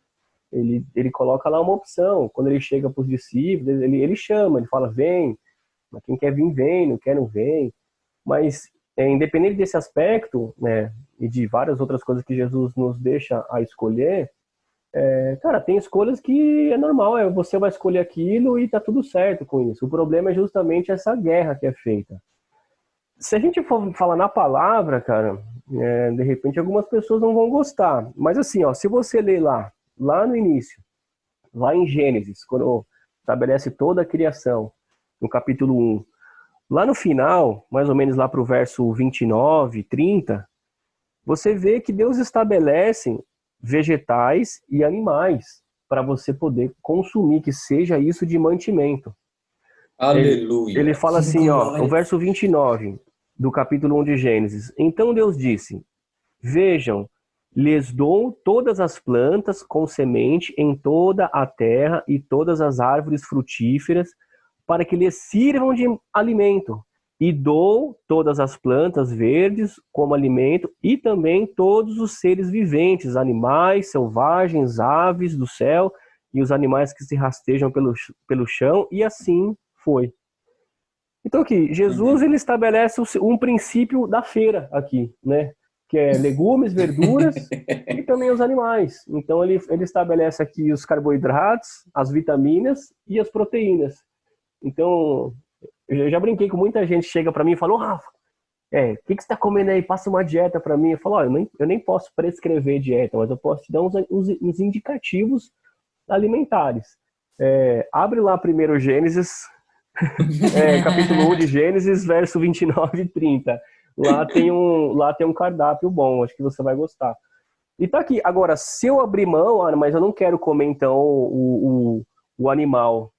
ele coloca lá uma opção. Quando ele chega para os discípulos, ele chama, ele fala, vem. Mas quem quer vir, vem. Não quer, não vem. Mas, independente desse aspecto, né, e de várias outras coisas que Jesus nos deixa a escolher, cara, tem escolhas que é normal, você vai escolher aquilo e tá tudo certo com isso. O problema é justamente essa guerra que é feita. Se a gente for falar na palavra, cara, de repente algumas pessoas não vão gostar. Mas assim, ó, se você ler lá no início, lá em Gênesis, quando estabelece toda a criação, no capítulo 1, lá no final, mais ou menos lá pro verso 29, 30, você vê que Deus estabelece vegetais e animais para você poder consumir, que seja isso de mantimento. Aleluia. Ele fala assim, ó, o verso 29 do capítulo 1 de Gênesis. Então Deus disse, vejam, lhes dou todas as plantas com semente em toda a terra e todas as árvores frutíferas para que lhes sirvam de alimento. E dou todas as plantas verdes como alimento e também todos os seres viventes, animais, selvagens, aves do céu e os animais que se rastejam pelo chão, e assim foi. Então aqui, Jesus ele estabelece um princípio da feira aqui, né? Que é legumes, verduras e também os animais. Então ele estabelece aqui os carboidratos, as vitaminas e as proteínas. Então, eu já brinquei com muita gente que chega para mim e fala, Rafa, o que você está comendo aí? Passa uma dieta para mim. Eu falo, eu nem posso prescrever dieta, mas eu posso te dar uns indicativos alimentares. Abre lá primeiro Gênesis, capítulo 1 de Gênesis, verso 29 e 30. Lá tem um cardápio bom, acho que você vai gostar. E tá aqui. Agora, se eu abrir mão, mas eu não quero comer então o animal,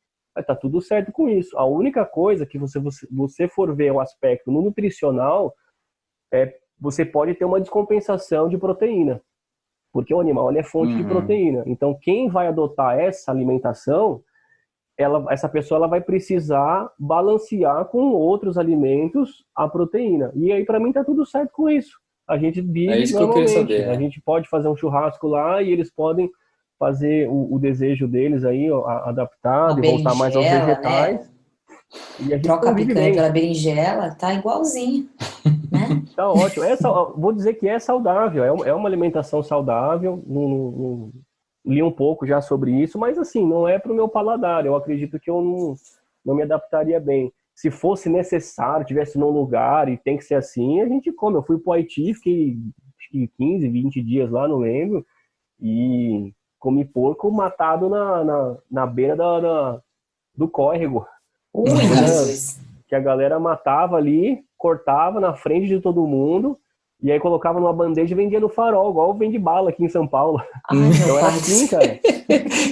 tá tudo certo com isso. A única coisa que você for ver o aspecto no nutricional, você pode ter uma descompensação de proteína. porque o animal ele é fonte de proteína. Então, quem vai adotar essa alimentação, essa pessoa ela vai precisar balancear com outros alimentos a proteína. E aí, para mim, tá tudo certo com isso. A gente vive isso que eu queria normalmente. saber, A gente pode fazer um churrasco lá e eles podem fazer o desejo deles aí, ó, adaptado, Uma e voltar mais aos berinjela, vegetais. né? E a gente Troca a convive picanha bem. pela berinjela, tá igualzinho, né? Tá ótimo. Vou dizer que é saudável, é uma alimentação saudável. Li um pouco já sobre isso, mas assim, não é para o meu paladar. Eu acredito que eu não me adaptaria bem. Se fosse necessário, tivesse num lugar e tem que ser assim, a gente come. Eu fui pro Haiti, fiquei acho que 15, 20 dias lá, não lembro, e comi porco matado na beira do córrego. Ui, Jesus. Que a galera matava ali, cortava na frente de todo mundo, e aí colocava numa bandeja e vendia no farol, igual vende bala aqui em São Paulo. Ai, meu Então era pai. assim, cara.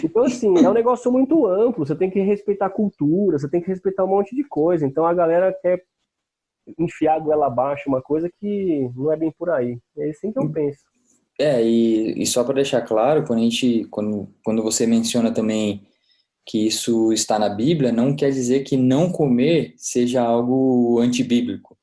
Então, assim, é um negócio muito amplo, você tem que respeitar a cultura, você tem que respeitar um monte de coisa. Então a galera quer enfiar a goela abaixo uma coisa que não é bem por aí. É assim que eu penso. E só para deixar claro, quando você menciona também que isso está na Bíblia, não quer dizer que não comer seja algo antibíblico.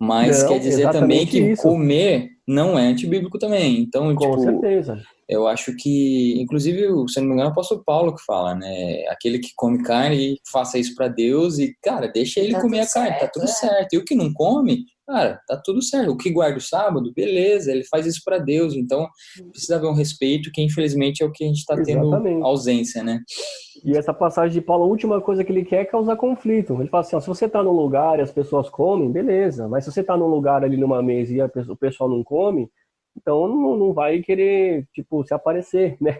Mas quer Não, dizer também exatamente que isso. comer não é antibíblico também. Então, Com tipo, certeza. eu acho que, inclusive, se não me engano, é o apóstolo Paulo que fala, né? Aquele que come carne, faça isso para Deus e, cara, deixa ele Tá comer tudo a carne, tá certo, tudo é. certo. E o que não come, cara, tá tudo certo. O que guarda o sábado, beleza, ele faz isso para Deus. Então, precisa haver um respeito, que infelizmente é o que a gente tá tendo Exatamente. ausência, né? E essa passagem de Paulo, a última coisa que ele quer é causar conflito. Ele fala assim, ó, se você está num lugar e as pessoas comem, beleza. Mas se você está num lugar ali numa mesa e o pessoal não come, então não vai querer, tipo, se aparecer, né?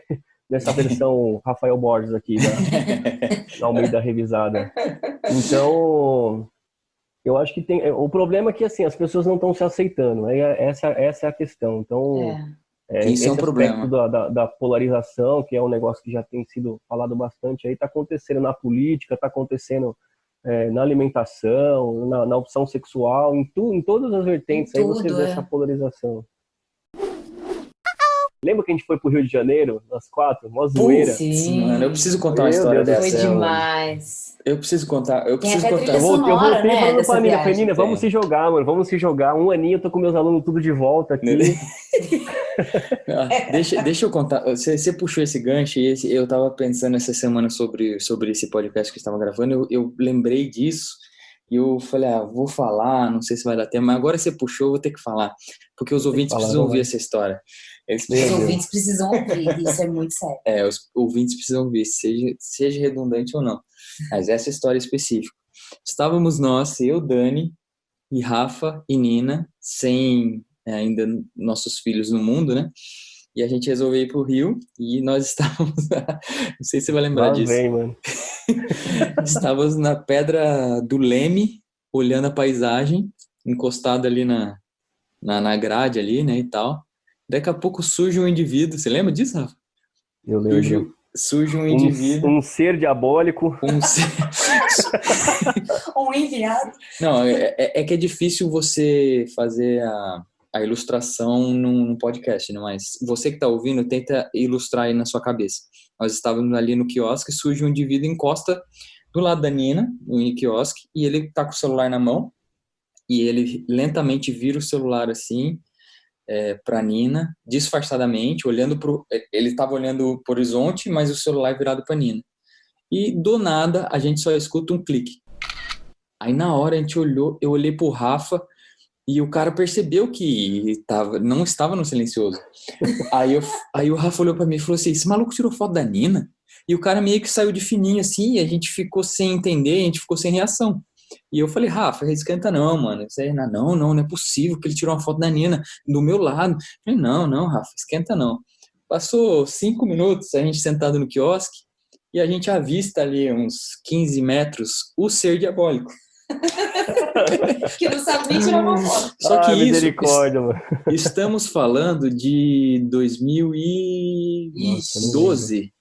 Nessa versão Rafael Borges aqui, da Almeida Revisada. Então, eu acho que tem... O problema é que, assim, as pessoas não estão se aceitando. Essa é a questão. Então... Isso é um esse aspecto problema. da polarização, que é um negócio que já tem sido falado bastante aí, está acontecendo na política, está acontecendo na alimentação, na opção sexual, em todas as vertentes, Em aí você tudo, vê essa polarização. Lembra que a gente foi pro Rio de Janeiro, nós 4, mó zoeira? Mano, eu Sim, preciso contar uma Meu história Deus do foi dessa. céu, mano. demais. Eu preciso contar. Tem até trilha Eu sonora, voltei né, falando pra dessa Nina, falei, viagem. Nina, vamos se jogar, mano, vamos se jogar. Um aninho eu tô com meus alunos tudo de volta aqui. Deixa eu contar. Você puxou esse gancho e eu tava pensando essa semana sobre esse podcast que eu estava gravando. Eu lembrei disso e eu falei, vou falar, não sei se vai dar tempo, mas agora você puxou, eu vou ter que falar, porque os Tem que ouvintes falar, precisam vai ouvir lá. essa história. Eles Os precisam, ouvintes precisam ouvir, isso é muito sério. os ouvintes precisam ouvir, seja redundante ou não. Mas essa história específica. Estávamos nós, eu, Dani, e Rafa e Nina, sem ainda nossos filhos no mundo, né? E a gente resolveu ir pro Rio e nós estávamos, não sei se você vai lembrar Lá disso, vem, mano. estávamos na Pedra do Leme, olhando a paisagem, encostado ali na grade ali, né, e tal. Daqui a pouco surge um indivíduo, você lembra disso, Rafa? Eu lembro. Surge um indivíduo, Um ser diabólico. Um enviado. Não, é que é difícil você fazer a ilustração num podcast, né? Mas você que está ouvindo, tenta ilustrar aí na sua cabeça. Nós estávamos ali no quiosque, surge um indivíduo, encosta do lado da Nina, no quiosque, e ele está com o celular na mão, e ele lentamente vira o celular assim, para Nina, disfarçadamente, ele estava olhando para o horizonte, mas o celular virado para Nina. E do nada, a gente só escuta um clique. Aí na hora a gente olhou, eu olhei pro Rafa e o cara percebeu que não estava no silencioso. Aí o Rafa olhou pra mim e falou assim, esse maluco tirou foto da Nina? E o cara meio que saiu de fininho assim, e a gente ficou sem entender, a gente ficou sem reação. E eu falei, Rafa, esquenta não, mano. Você, não é possível que ele tirou uma foto da Nina do meu lado. Eu falei, não, Rafa, esquenta não. Passou 5 minutos, a gente sentado no quiosque, e a gente avista ali uns 15 metros o ser diabólico. Que não sabe nem tirar uma foto. Só que misericórdia, mano. estamos falando de Nossa, 2012.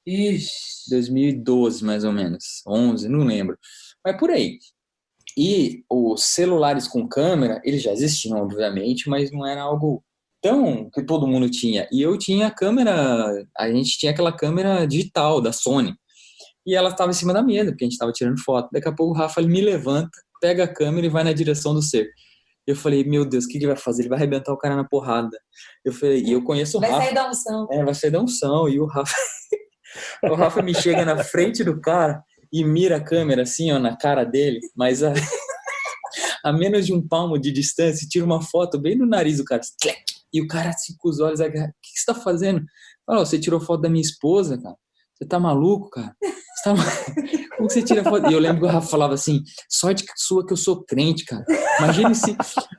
Ixi. 2012, mais ou menos. 11, não lembro. Mas por aí. E os celulares com câmera, eles já existiam, obviamente, mas não era algo Então, que todo mundo tinha. E eu tinha a câmera, a gente tinha aquela câmera digital da Sony. E ela estava em cima da mesa, porque a gente estava tirando foto. Daqui a pouco o Rafa ele me levanta, pega a câmera e vai na direção do cerco. Eu falei, meu Deus, o que ele vai fazer? Ele vai arrebentar o cara na porrada. Eu falei, e eu conheço o Rafa. Vai sair da unção. Vai sair da unção. E o Rafa me chega na frente do cara e mira a câmera assim, ó, na cara dele, mas a menos de um palmo de distância, tira uma foto bem no nariz do cara. E o cara assim com os olhos, o que você tá fazendo? Fala, você tirou foto da minha esposa, cara. Você tá maluco, cara? Como que você tira foto? E eu lembro que o Rafa falava assim, sorte sua que eu sou crente, cara.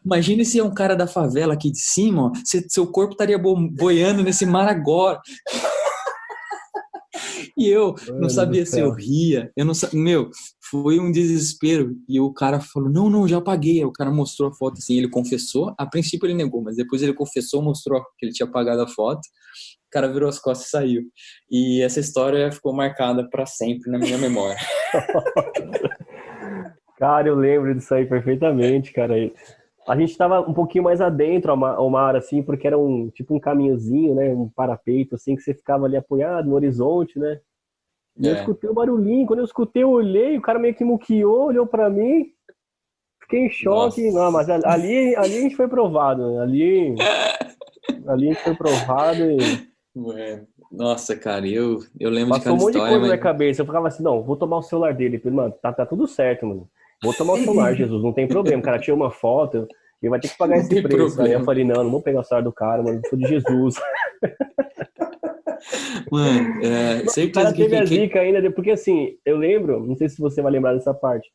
Imagine se é um cara da favela aqui de cima, ó, seu corpo estaria boiando nesse mar agora. E eu não sabia se eu ria, eu não sabia, foi um desespero. E o cara falou, não, já apaguei. Aí o cara mostrou a foto assim, ele confessou, a princípio ele negou, mas depois ele confessou, mostrou que ele tinha apagado a foto. O cara virou as costas e saiu. E essa história ficou marcada para sempre na minha memória. Cara, eu lembro disso aí perfeitamente, cara. A gente tava um pouquinho mais adentro ao mar, assim, porque era tipo um caminhozinho, né? Um parapeito, assim, que você ficava ali apoiado no horizonte, né? E eu escutei o barulhinho. Quando eu escutei, eu olhei, o cara meio que muqueou, olhou pra mim. Fiquei em choque. Nossa. Não, mas ali a gente foi provado, né? Ali a gente foi provado e... Nossa, cara, eu lembro Passou de cada um monte de história, coisa na cabeça. Eu ficava assim, não, vou tomar o celular dele. Eu falei, mano, tá tudo certo, mano. Vou tomar o celular, Jesus, não tem problema. O cara tinha uma foto, ele vai ter que pagar esse preço. Aí eu falei, não vou pegar o celular do cara, mano, eu sou de Jesus. Mano, certeza o cara teve a zica ainda, porque assim, eu lembro, não sei se você vai lembrar dessa parte,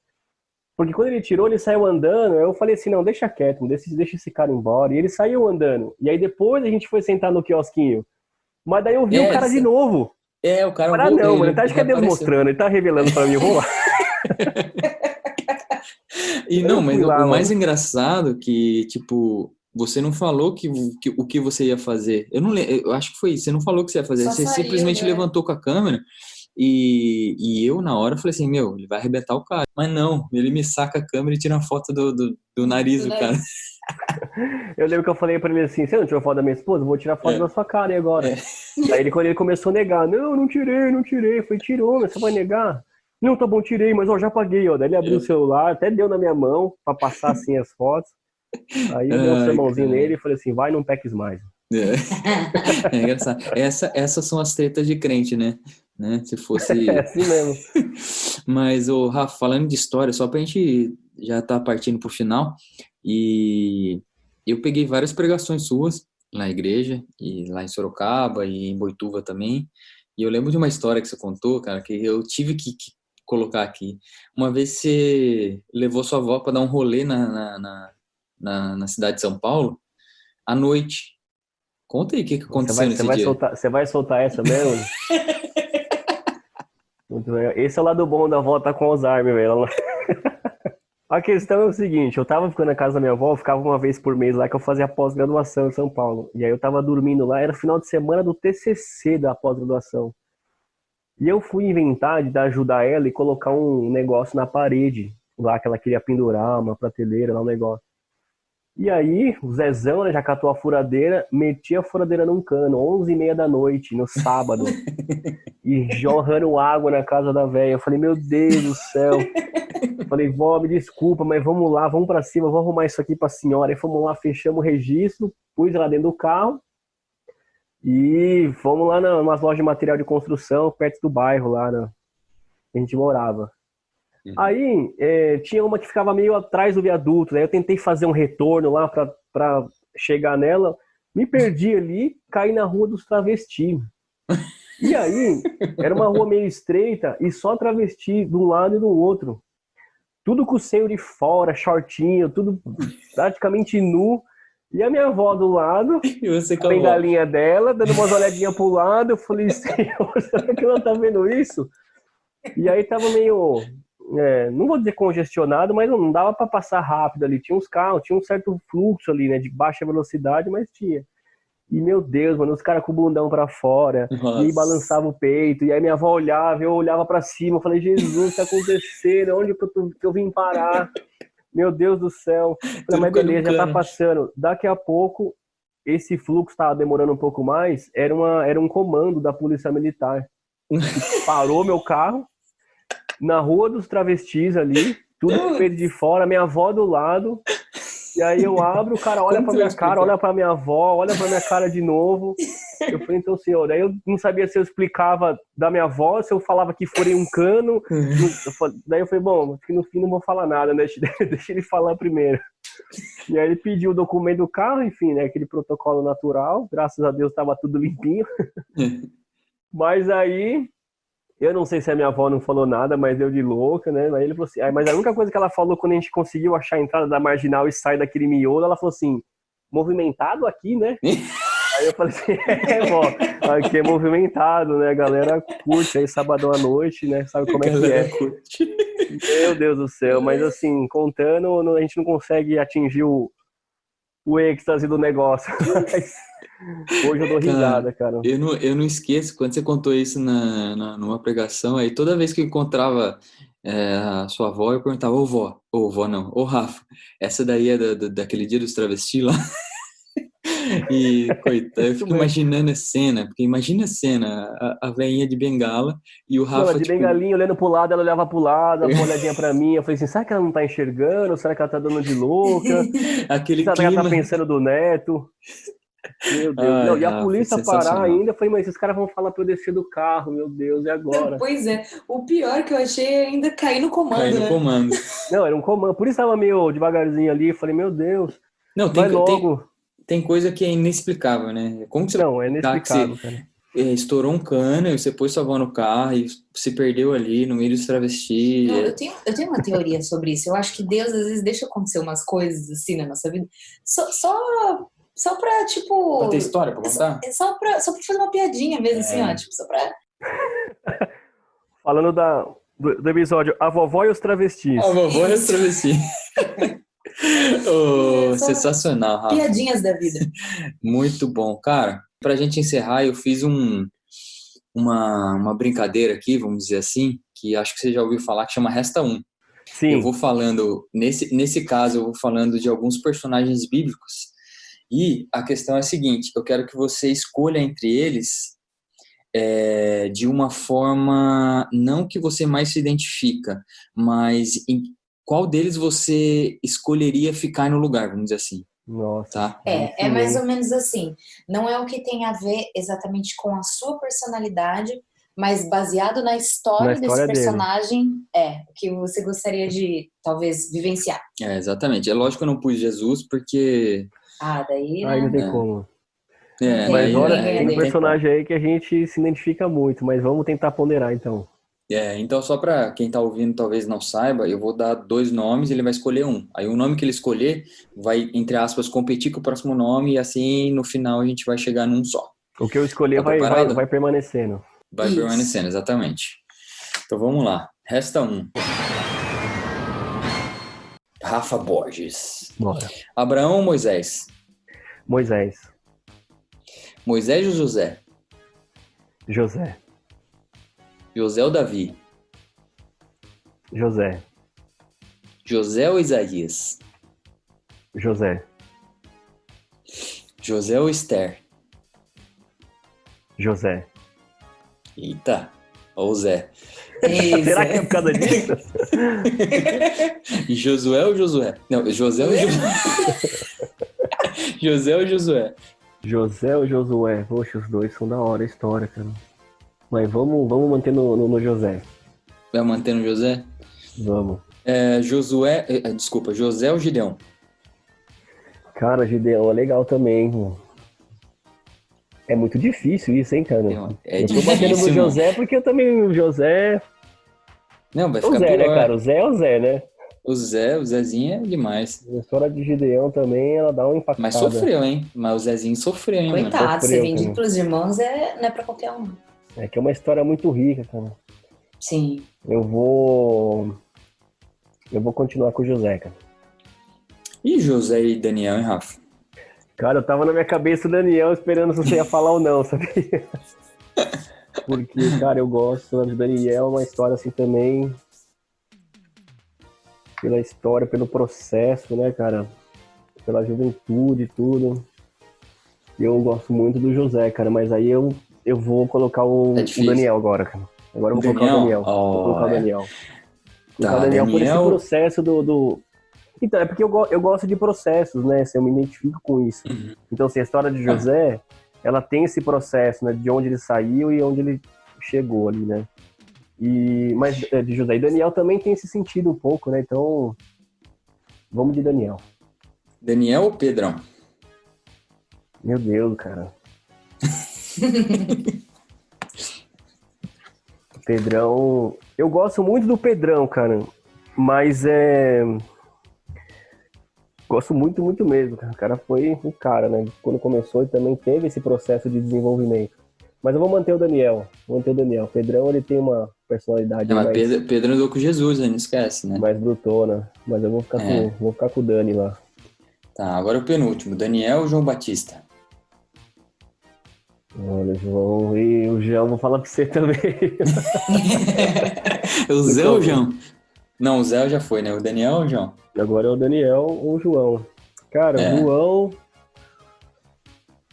porque quando ele tirou, ele saiu andando, eu falei assim, não, deixa quieto, deixa esse cara embora. E ele saiu andando. E aí depois a gente foi sentar no quiosquinho. Mas daí eu vi o cara de novo. O cara voltou. Não, mano, acho que é Deus mostrando, ele tá revelando pra mim, eu vou lá. E não, mas o mais engraçado que, tipo, você não falou o que você ia fazer. Eu acho que foi isso, você não falou o que você ia fazer. Você simplesmente levantou com a câmera e eu, na hora, falei assim, ele vai arrebentar o cara. Mas não, ele me saca a câmera e tira uma foto do nariz do cara. Eu lembro que eu falei pra ele assim, você não tirou foto da minha esposa? Eu vou tirar foto da sua cara aí agora. Aí quando ele começou a negar, não tirei. Eu falei, tirou, mas você vai negar? Não, tá bom, tirei, mas já apaguei, ó. Daí ele abriu o celular, até deu na minha mão pra passar assim as fotos. Aí eu dei um sermãozinho nele e falei assim, vai, não peques mais. É engraçado. Essas são as tretas de crente, né? Se fosse... É assim mesmo. Mas, Rafa, falando de história, só pra gente já tá partindo pro final, e eu peguei várias pregações suas na igreja, e lá em Sorocaba, e em Boituva também, e eu lembro de uma história que você contou, cara, que eu tive que colocar aqui. Uma vez você levou sua avó para dar um rolê na cidade de São Paulo, à noite. Conta aí o que aconteceu nesse dia. Você vai soltar essa mesmo? Esse é o lado bom da avó tá com Alzheimer, velho. A questão é o seguinte, eu tava ficando na casa da minha avó, eu ficava uma vez por mês lá que eu fazia pós-graduação em São Paulo. E aí eu tava dormindo lá, era final de semana do TCC da pós-graduação. E eu fui inventar de ajudar ela e colocar um negócio na parede, lá que ela queria pendurar, uma prateleira, lá um negócio. E aí, o Zezão, né, já catou a furadeira, metia a furadeira num cano, 11h30 da noite, no sábado, e jorrando água na casa da velha. Eu falei, meu Deus do céu. Eu falei, vó, me desculpa, mas vamos lá, vamos pra cima, vou arrumar isso aqui pra senhora. Aí fomos lá, fechamos o registro, pus ela dentro do carro, e fomos lá nas lojas de material de construção, perto do bairro lá, né, que a gente morava. Aí, tinha uma que ficava meio atrás do viaduto, né? Eu tentei fazer um retorno lá pra chegar nela, me perdi ali, caí na rua dos travestis. E aí, era uma rua meio estreita e só travesti de um lado e do outro. Tudo com o seio de fora, shortinho, tudo praticamente nu. E a minha avó do lado, a bengalinha dela, dando umas olhadinhas pro lado. Eu falei, Senhor, será que ela tá vendo isso? E aí tava meio... não vou dizer congestionado, mas não dava para passar rápido ali. Tinha uns carros, tinha um certo fluxo ali, né, de baixa velocidade, mas tinha. E meu Deus, mano, os caras com o bundão para fora, Nossa. E aí balançava o peito, e aí minha avó olhava, eu olhava para cima, eu falei, Jesus, o que tá acontecendo? Onde que eu vim parar? Meu Deus do céu. Falei, mas beleza, já tá passando. Daqui a pouco esse fluxo estava demorando um pouco mais, era um comando da Polícia Militar. Parou meu carro na Rua dos Travestis ali, tudo feito de fora, minha avó do lado. E aí eu abro, o cara olha pra minha cara, olha pra minha avó, olha pra minha cara de novo. Eu falei, então, senhor, daí eu não sabia se eu explicava da minha avó, se eu falava que furei um cano. Daí eu falei, bom, acho que no fim não vou falar nada, né? Deixa ele falar primeiro. E aí ele pediu o documento do carro, enfim, né? Aquele protocolo natural. Graças a Deus tava tudo limpinho. Mas aí, eu não sei se a minha avó não falou nada, mas deu de louca, né? Aí ele falou assim, mas a única coisa que ela falou quando a gente conseguiu achar a entrada da marginal e sair daquele miolo, ela falou assim, movimentado aqui, né? Aí eu falei assim, vó, aqui é movimentado, né? A galera curte aí sabadão à noite, né? Sabe como é que é? Curte. Meu Deus do céu, mas assim, contando, a gente não consegue atingir o êxtase do negócio. Hoje eu dou risada, cara. Eu não esqueço, quando você contou isso numa pregação, aí toda vez que eu encontrava a sua avó, eu perguntava, ô vó não, ô Rafa, essa daí é daquele dia dos travestis lá? E, coitado, eu fico imaginando a cena, porque imagina a cena, a velhinha de bengala e o Rafa, de bengalinha, olhando pro lado, ela olhava pro lado, dava uma olhadinha pra mim, eu falei assim, será que ela não tá enxergando? Será que ela tá dando de louca? Aquele será clima... que ela tá pensando do neto? Meu Deus, não, e a polícia parar ainda, eu falei, mas esses caras vão falar pra eu descer do carro, meu Deus, e agora? Não, pois é, o pior que eu achei é ainda cair no comando, né? Comando. Não, era um comando, por isso tava meio devagarzinho ali, eu falei, meu Deus, não, vai logo... Tem coisa que é inexplicável, né? Como que você não, é inexplicável, cara. Estourou um cano e você pôs sua avó no carro e se perdeu ali no meio dos travestis. Não, eu tenho uma teoria sobre isso. Eu acho que Deus às vezes deixa acontecer umas coisas assim na nossa vida só pra, tipo... Pra ter história pra contar? Só pra fazer uma piadinha mesmo, assim, ó. Tipo, só pra... Falando do episódio A Vovó e os Travestis. A vovó e os travestis. Sensacional, Rafa. Piadinhas da vida. Muito bom. Cara, pra gente encerrar, eu fiz uma brincadeira aqui, vamos dizer assim, que acho que você já ouviu falar, que chama Resta Um. Sim. Eu vou falando, nesse caso, eu vou falando de alguns personagens bíblicos. E a questão é a seguinte, eu quero que você escolha entre eles de uma forma, não que você mais se identifica, mas em qual deles você escolheria ficar no lugar, vamos dizer assim. Nossa. Tá? É mais ou menos assim. Não é o que tem a ver exatamente com a sua personalidade, mas baseado na história desse personagem, o que você gostaria de, talvez, vivenciar. Exatamente. É lógico que eu não pus Jesus, porque... daí, né? Aí não tem como. Mas olha, tem um personagem aí que a gente se identifica muito, mas vamos tentar ponderar, então. Então, só para quem tá ouvindo talvez não saiba, eu vou dar 2 nomes e ele vai escolher um. Aí o nome que ele escolher vai, entre aspas, competir com o próximo nome e assim, no final, a gente vai chegar num só. O que eu escolher vai permanecendo. Vai permanecendo, exatamente. Então, vamos lá. Resta um. Rafa Borges. Bora. Abraão ou Moisés? Moisés. Moisés ou José? José. José ou Davi? José. José ou Isaías? José. José ou Esther? José. Eita, ou Zé. Será que é por causa disso? Josué ou Josué? Não, José ou Josué? José ou Josué? José ou Josué? Poxa, os dois são da hora a história, cara. Mas vamos manter no José. Vai manter no José? Vamos. José ou Gideão? Cara, Gideão é legal também, mano. É muito difícil isso, hein, cara? Eu tô batendo no José porque eu também, o José... Não, vai ficar Zé, pior. Né, cara? O Zé é o Zé, né? O Zezinho é demais. A história de Gideão também, ela dá uma impactada. Mas sofreu, hein? Mas o Zezinho sofreu, hein, Coitado, mano? ser vendido pelos irmãos não é pra qualquer um. É que é uma história muito rica, cara. Sim. Eu vou continuar com o José, cara. E José e Daniel, hein, Rafa? Cara, eu tava na minha cabeça o Daniel esperando se você ia falar ou não, sabia? Porque, cara, eu gosto de Daniel, uma história assim também... Pela história, pelo processo, né, cara? Pela juventude e tudo. Eu gosto muito do José, cara, mas aí eu vou colocar o difícil. Daniel agora, cara. Agora eu vou colocar o Daniel. Vou colocar o Daniel. Vou colocar o Tá, Daniel por esse Daniel. processo do... Então, é porque eu gosto de processos, né? Assim, eu me identifico com isso. Então, assim, a história de José, ela tem esse processo, né? De onde ele saiu e onde ele chegou ali, né? Mas de José e Daniel também tem esse sentido um pouco, né? Então, vamos de Daniel. Daniel ou Pedrão? Meu Deus, cara. Pedrão... Eu gosto muito do Pedrão, cara. Mas gosto muito, muito mesmo. O cara foi o cara, né? Quando começou, ele também teve esse processo de desenvolvimento. Mas eu vou manter o Daniel. O Pedrão, ele tem uma personalidade Mas mais... Pedro andou com Jesus, né? Não esquece, né? mais brutona. Mas eu vou ficar com o Dani lá. Tá, agora o penúltimo. Daniel ou João Batista? Olha, João, e o João, vou falar pra você também. O Zé ou o João? Não, o Zé já foi, né? O Daniel ou o João? Agora é o Daniel ou o João. Cara, o João...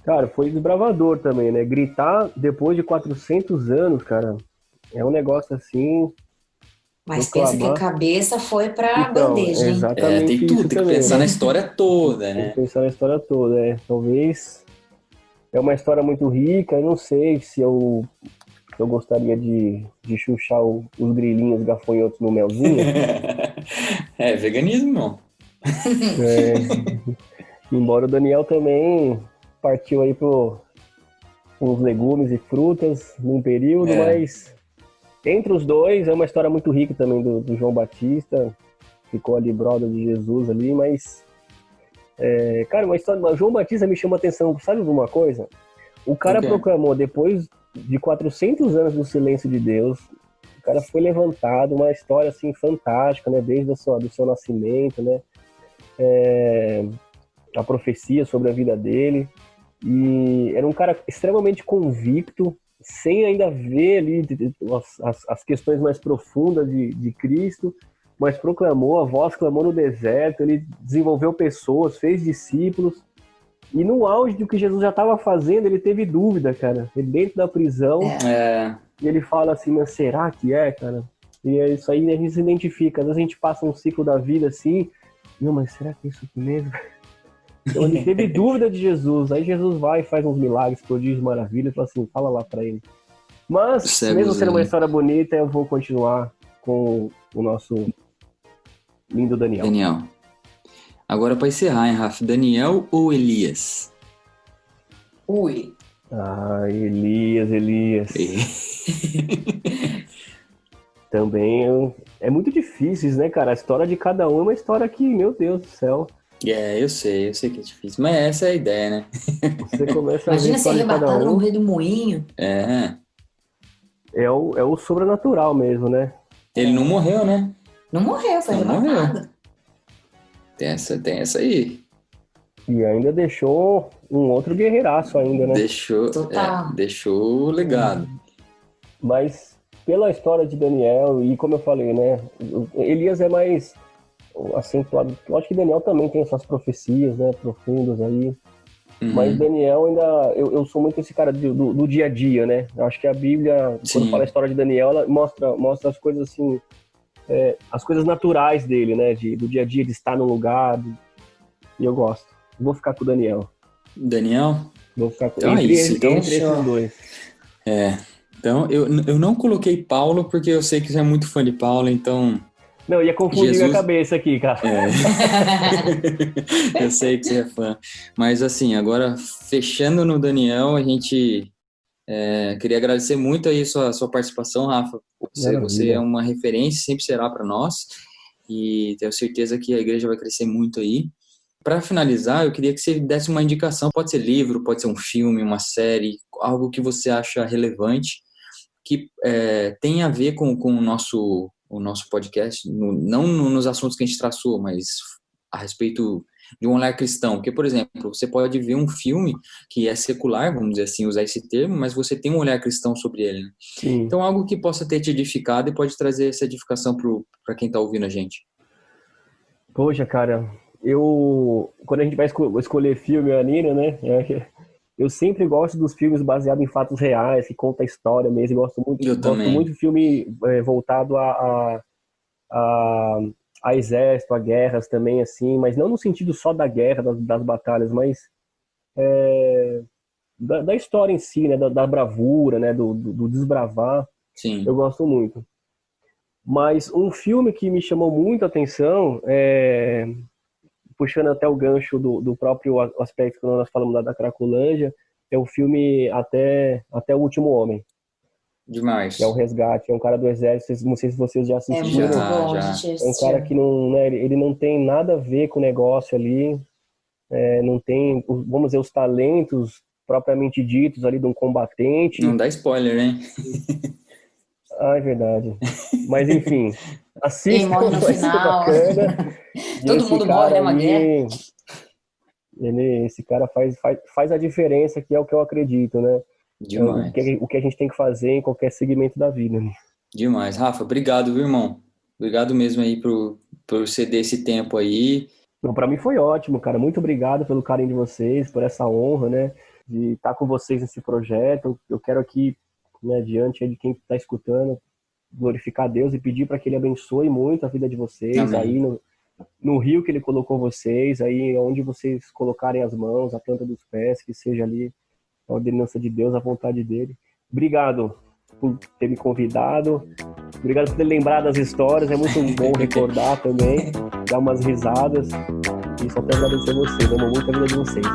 Cara, foi desbravador também, né? Gritar depois de 400 anos, cara, é um negócio assim... Mas pensa que a cabeça foi pra Então, bandeja, é hein? exatamente tem isso tudo, tem que também, pensar né? na história toda, Tem né? que pensar na história toda, né? Talvez... É uma história muito rica, eu não sei se eu gostaria de chuchar os grilinhos gafanhotos no melzinho. Veganismo, não. Embora o Daniel também partiu aí os legumes e frutas num período, mas entre os dois é uma história muito rica também do João Batista, ficou ali brother de Jesus ali, mas cara, uma história, o João Batista me chama a atenção, sabe alguma coisa? O cara proclamou depois de 400 anos do silêncio de Deus, o cara foi levantado, uma história assim fantástica, né, desde do seu nascimento, né, a profecia sobre a vida dele, e era um cara extremamente convicto, sem ainda ver ali as questões mais profundas de Cristo, mas proclamou, a voz clamou no deserto, ele desenvolveu pessoas, fez discípulos, e no auge do que Jesus já estava fazendo, ele teve dúvida, cara, ele dentro da prisão, e ele fala assim, mas será que cara? E é isso aí, a gente se identifica, às vezes a gente passa um ciclo da vida assim, não, mas será que é isso aqui mesmo? Então ele teve dúvida de Jesus, aí Jesus vai e faz uns milagres, prodígios, maravilhas, fala assim, fala lá pra ele. Mas, mesmo sendo uma história bonita, eu vou continuar com o nosso lindo Daniel. Agora para encerrar, hein, Rafa? Daniel ou Elias? Ui. Ah, Elias. Também é muito difícil, né, cara? A história de cada um é uma história que, meu Deus do céu. Eu sei que é difícil, mas essa é a ideia, né? Você começa Imagina a ser arrebatado no meio do moinho. É o sobrenatural mesmo, né? Ele não morreu, né? Não morreu, foi arrebatado. Tem essa aí. E ainda deixou um outro guerreiraço ainda, né? Deixou o legado. Mas pela história de Daniel, e como eu falei, né? Elias é mais acentuado. Eu acho que Daniel também tem essas profecias, né? Profundas aí. Mas Daniel ainda... Eu sou muito esse cara do dia a dia, né? Eu acho que a Bíblia, quando fala a história de Daniel, ela mostra as coisas assim... as coisas naturais dele, né? Do dia a dia, de estar no lugar. E eu gosto. Vou ficar com o Daniel. Vou ficar com entre esses dois. Então, eu não coloquei Paulo, porque eu sei que você é muito fã de Paulo, então... Não, ia confundir minha cabeça aqui, cara. Eu sei que você é fã. Mas, assim, agora, fechando no Daniel, a gente queria agradecer muito aí sua participação, Rafa. Você é uma referência, sempre será para nós. E tenho certeza que a igreja vai crescer muito aí. Para finalizar, eu queria que você desse uma indicação. Pode ser livro, pode ser um filme, uma série, algo que você acha relevante, que tem a ver com o nosso podcast, não nos assuntos que a gente traçou, mas a respeito de um olhar cristão. Porque, por exemplo, você pode ver um filme que é secular, vamos dizer assim, usar esse termo, mas você tem um olhar cristão sobre ele, né? Sim. Então, algo que possa ter te edificado e pode trazer essa edificação para quem está ouvindo a gente. Poxa, cara, quando a gente vai escolher filme, a Nina, né? Eu sempre gosto dos filmes baseados em fatos reais, que conta a história mesmo. Eu Gosto também. muito de filme voltado a exército, a guerras também, assim, mas não no sentido só da guerra, das batalhas, mas da história em si, né? Da bravura, né? Do desbravar. Sim. Eu gosto muito. Mas um filme que me chamou muito a atenção, puxando até o gancho do próprio aspecto que nós falamos da Cracolândia, é o filme Até o Último Homem, Demais. que é o Resgate, é um cara do exército, não sei se vocês já É assistiram. muito bom, Já. a gente É um cara assistiu. que não, né, ele não tem nada a ver com o negócio ali, não tem, vamos dizer, os talentos propriamente ditos ali de um combatente. Não dá spoiler, hein? Ah, é verdade. Mas enfim, Quem assistam, morre no vai ser final. bacana. E Todo esse mundo morre cara numa guerra. aí, esse cara faz a diferença, que é o que eu acredito, né? É Demais. o que a gente tem que fazer em qualquer segmento da vida, né? Demais. Rafa, obrigado, viu, irmão? Obrigado mesmo aí por ceder esse tempo aí. Então, para mim foi ótimo, cara. Muito obrigado pelo carinho de vocês, por essa honra, né? De estar com vocês nesse projeto. Eu quero aqui, né, diante de quem está escutando, glorificar a Deus e pedir para que Ele abençoe muito a vida de vocês. Amém. Aí no rio que Ele colocou vocês, aí onde vocês colocarem as mãos, a planta dos pés, que seja ali a ordenança de Deus, a vontade dele. Obrigado por ter me convidado. Obrigado por ter lembrado das histórias. É muito bom recordar também, dar umas risadas. E só tenho a agradecer a vocês. Amo muito a vida de vocês.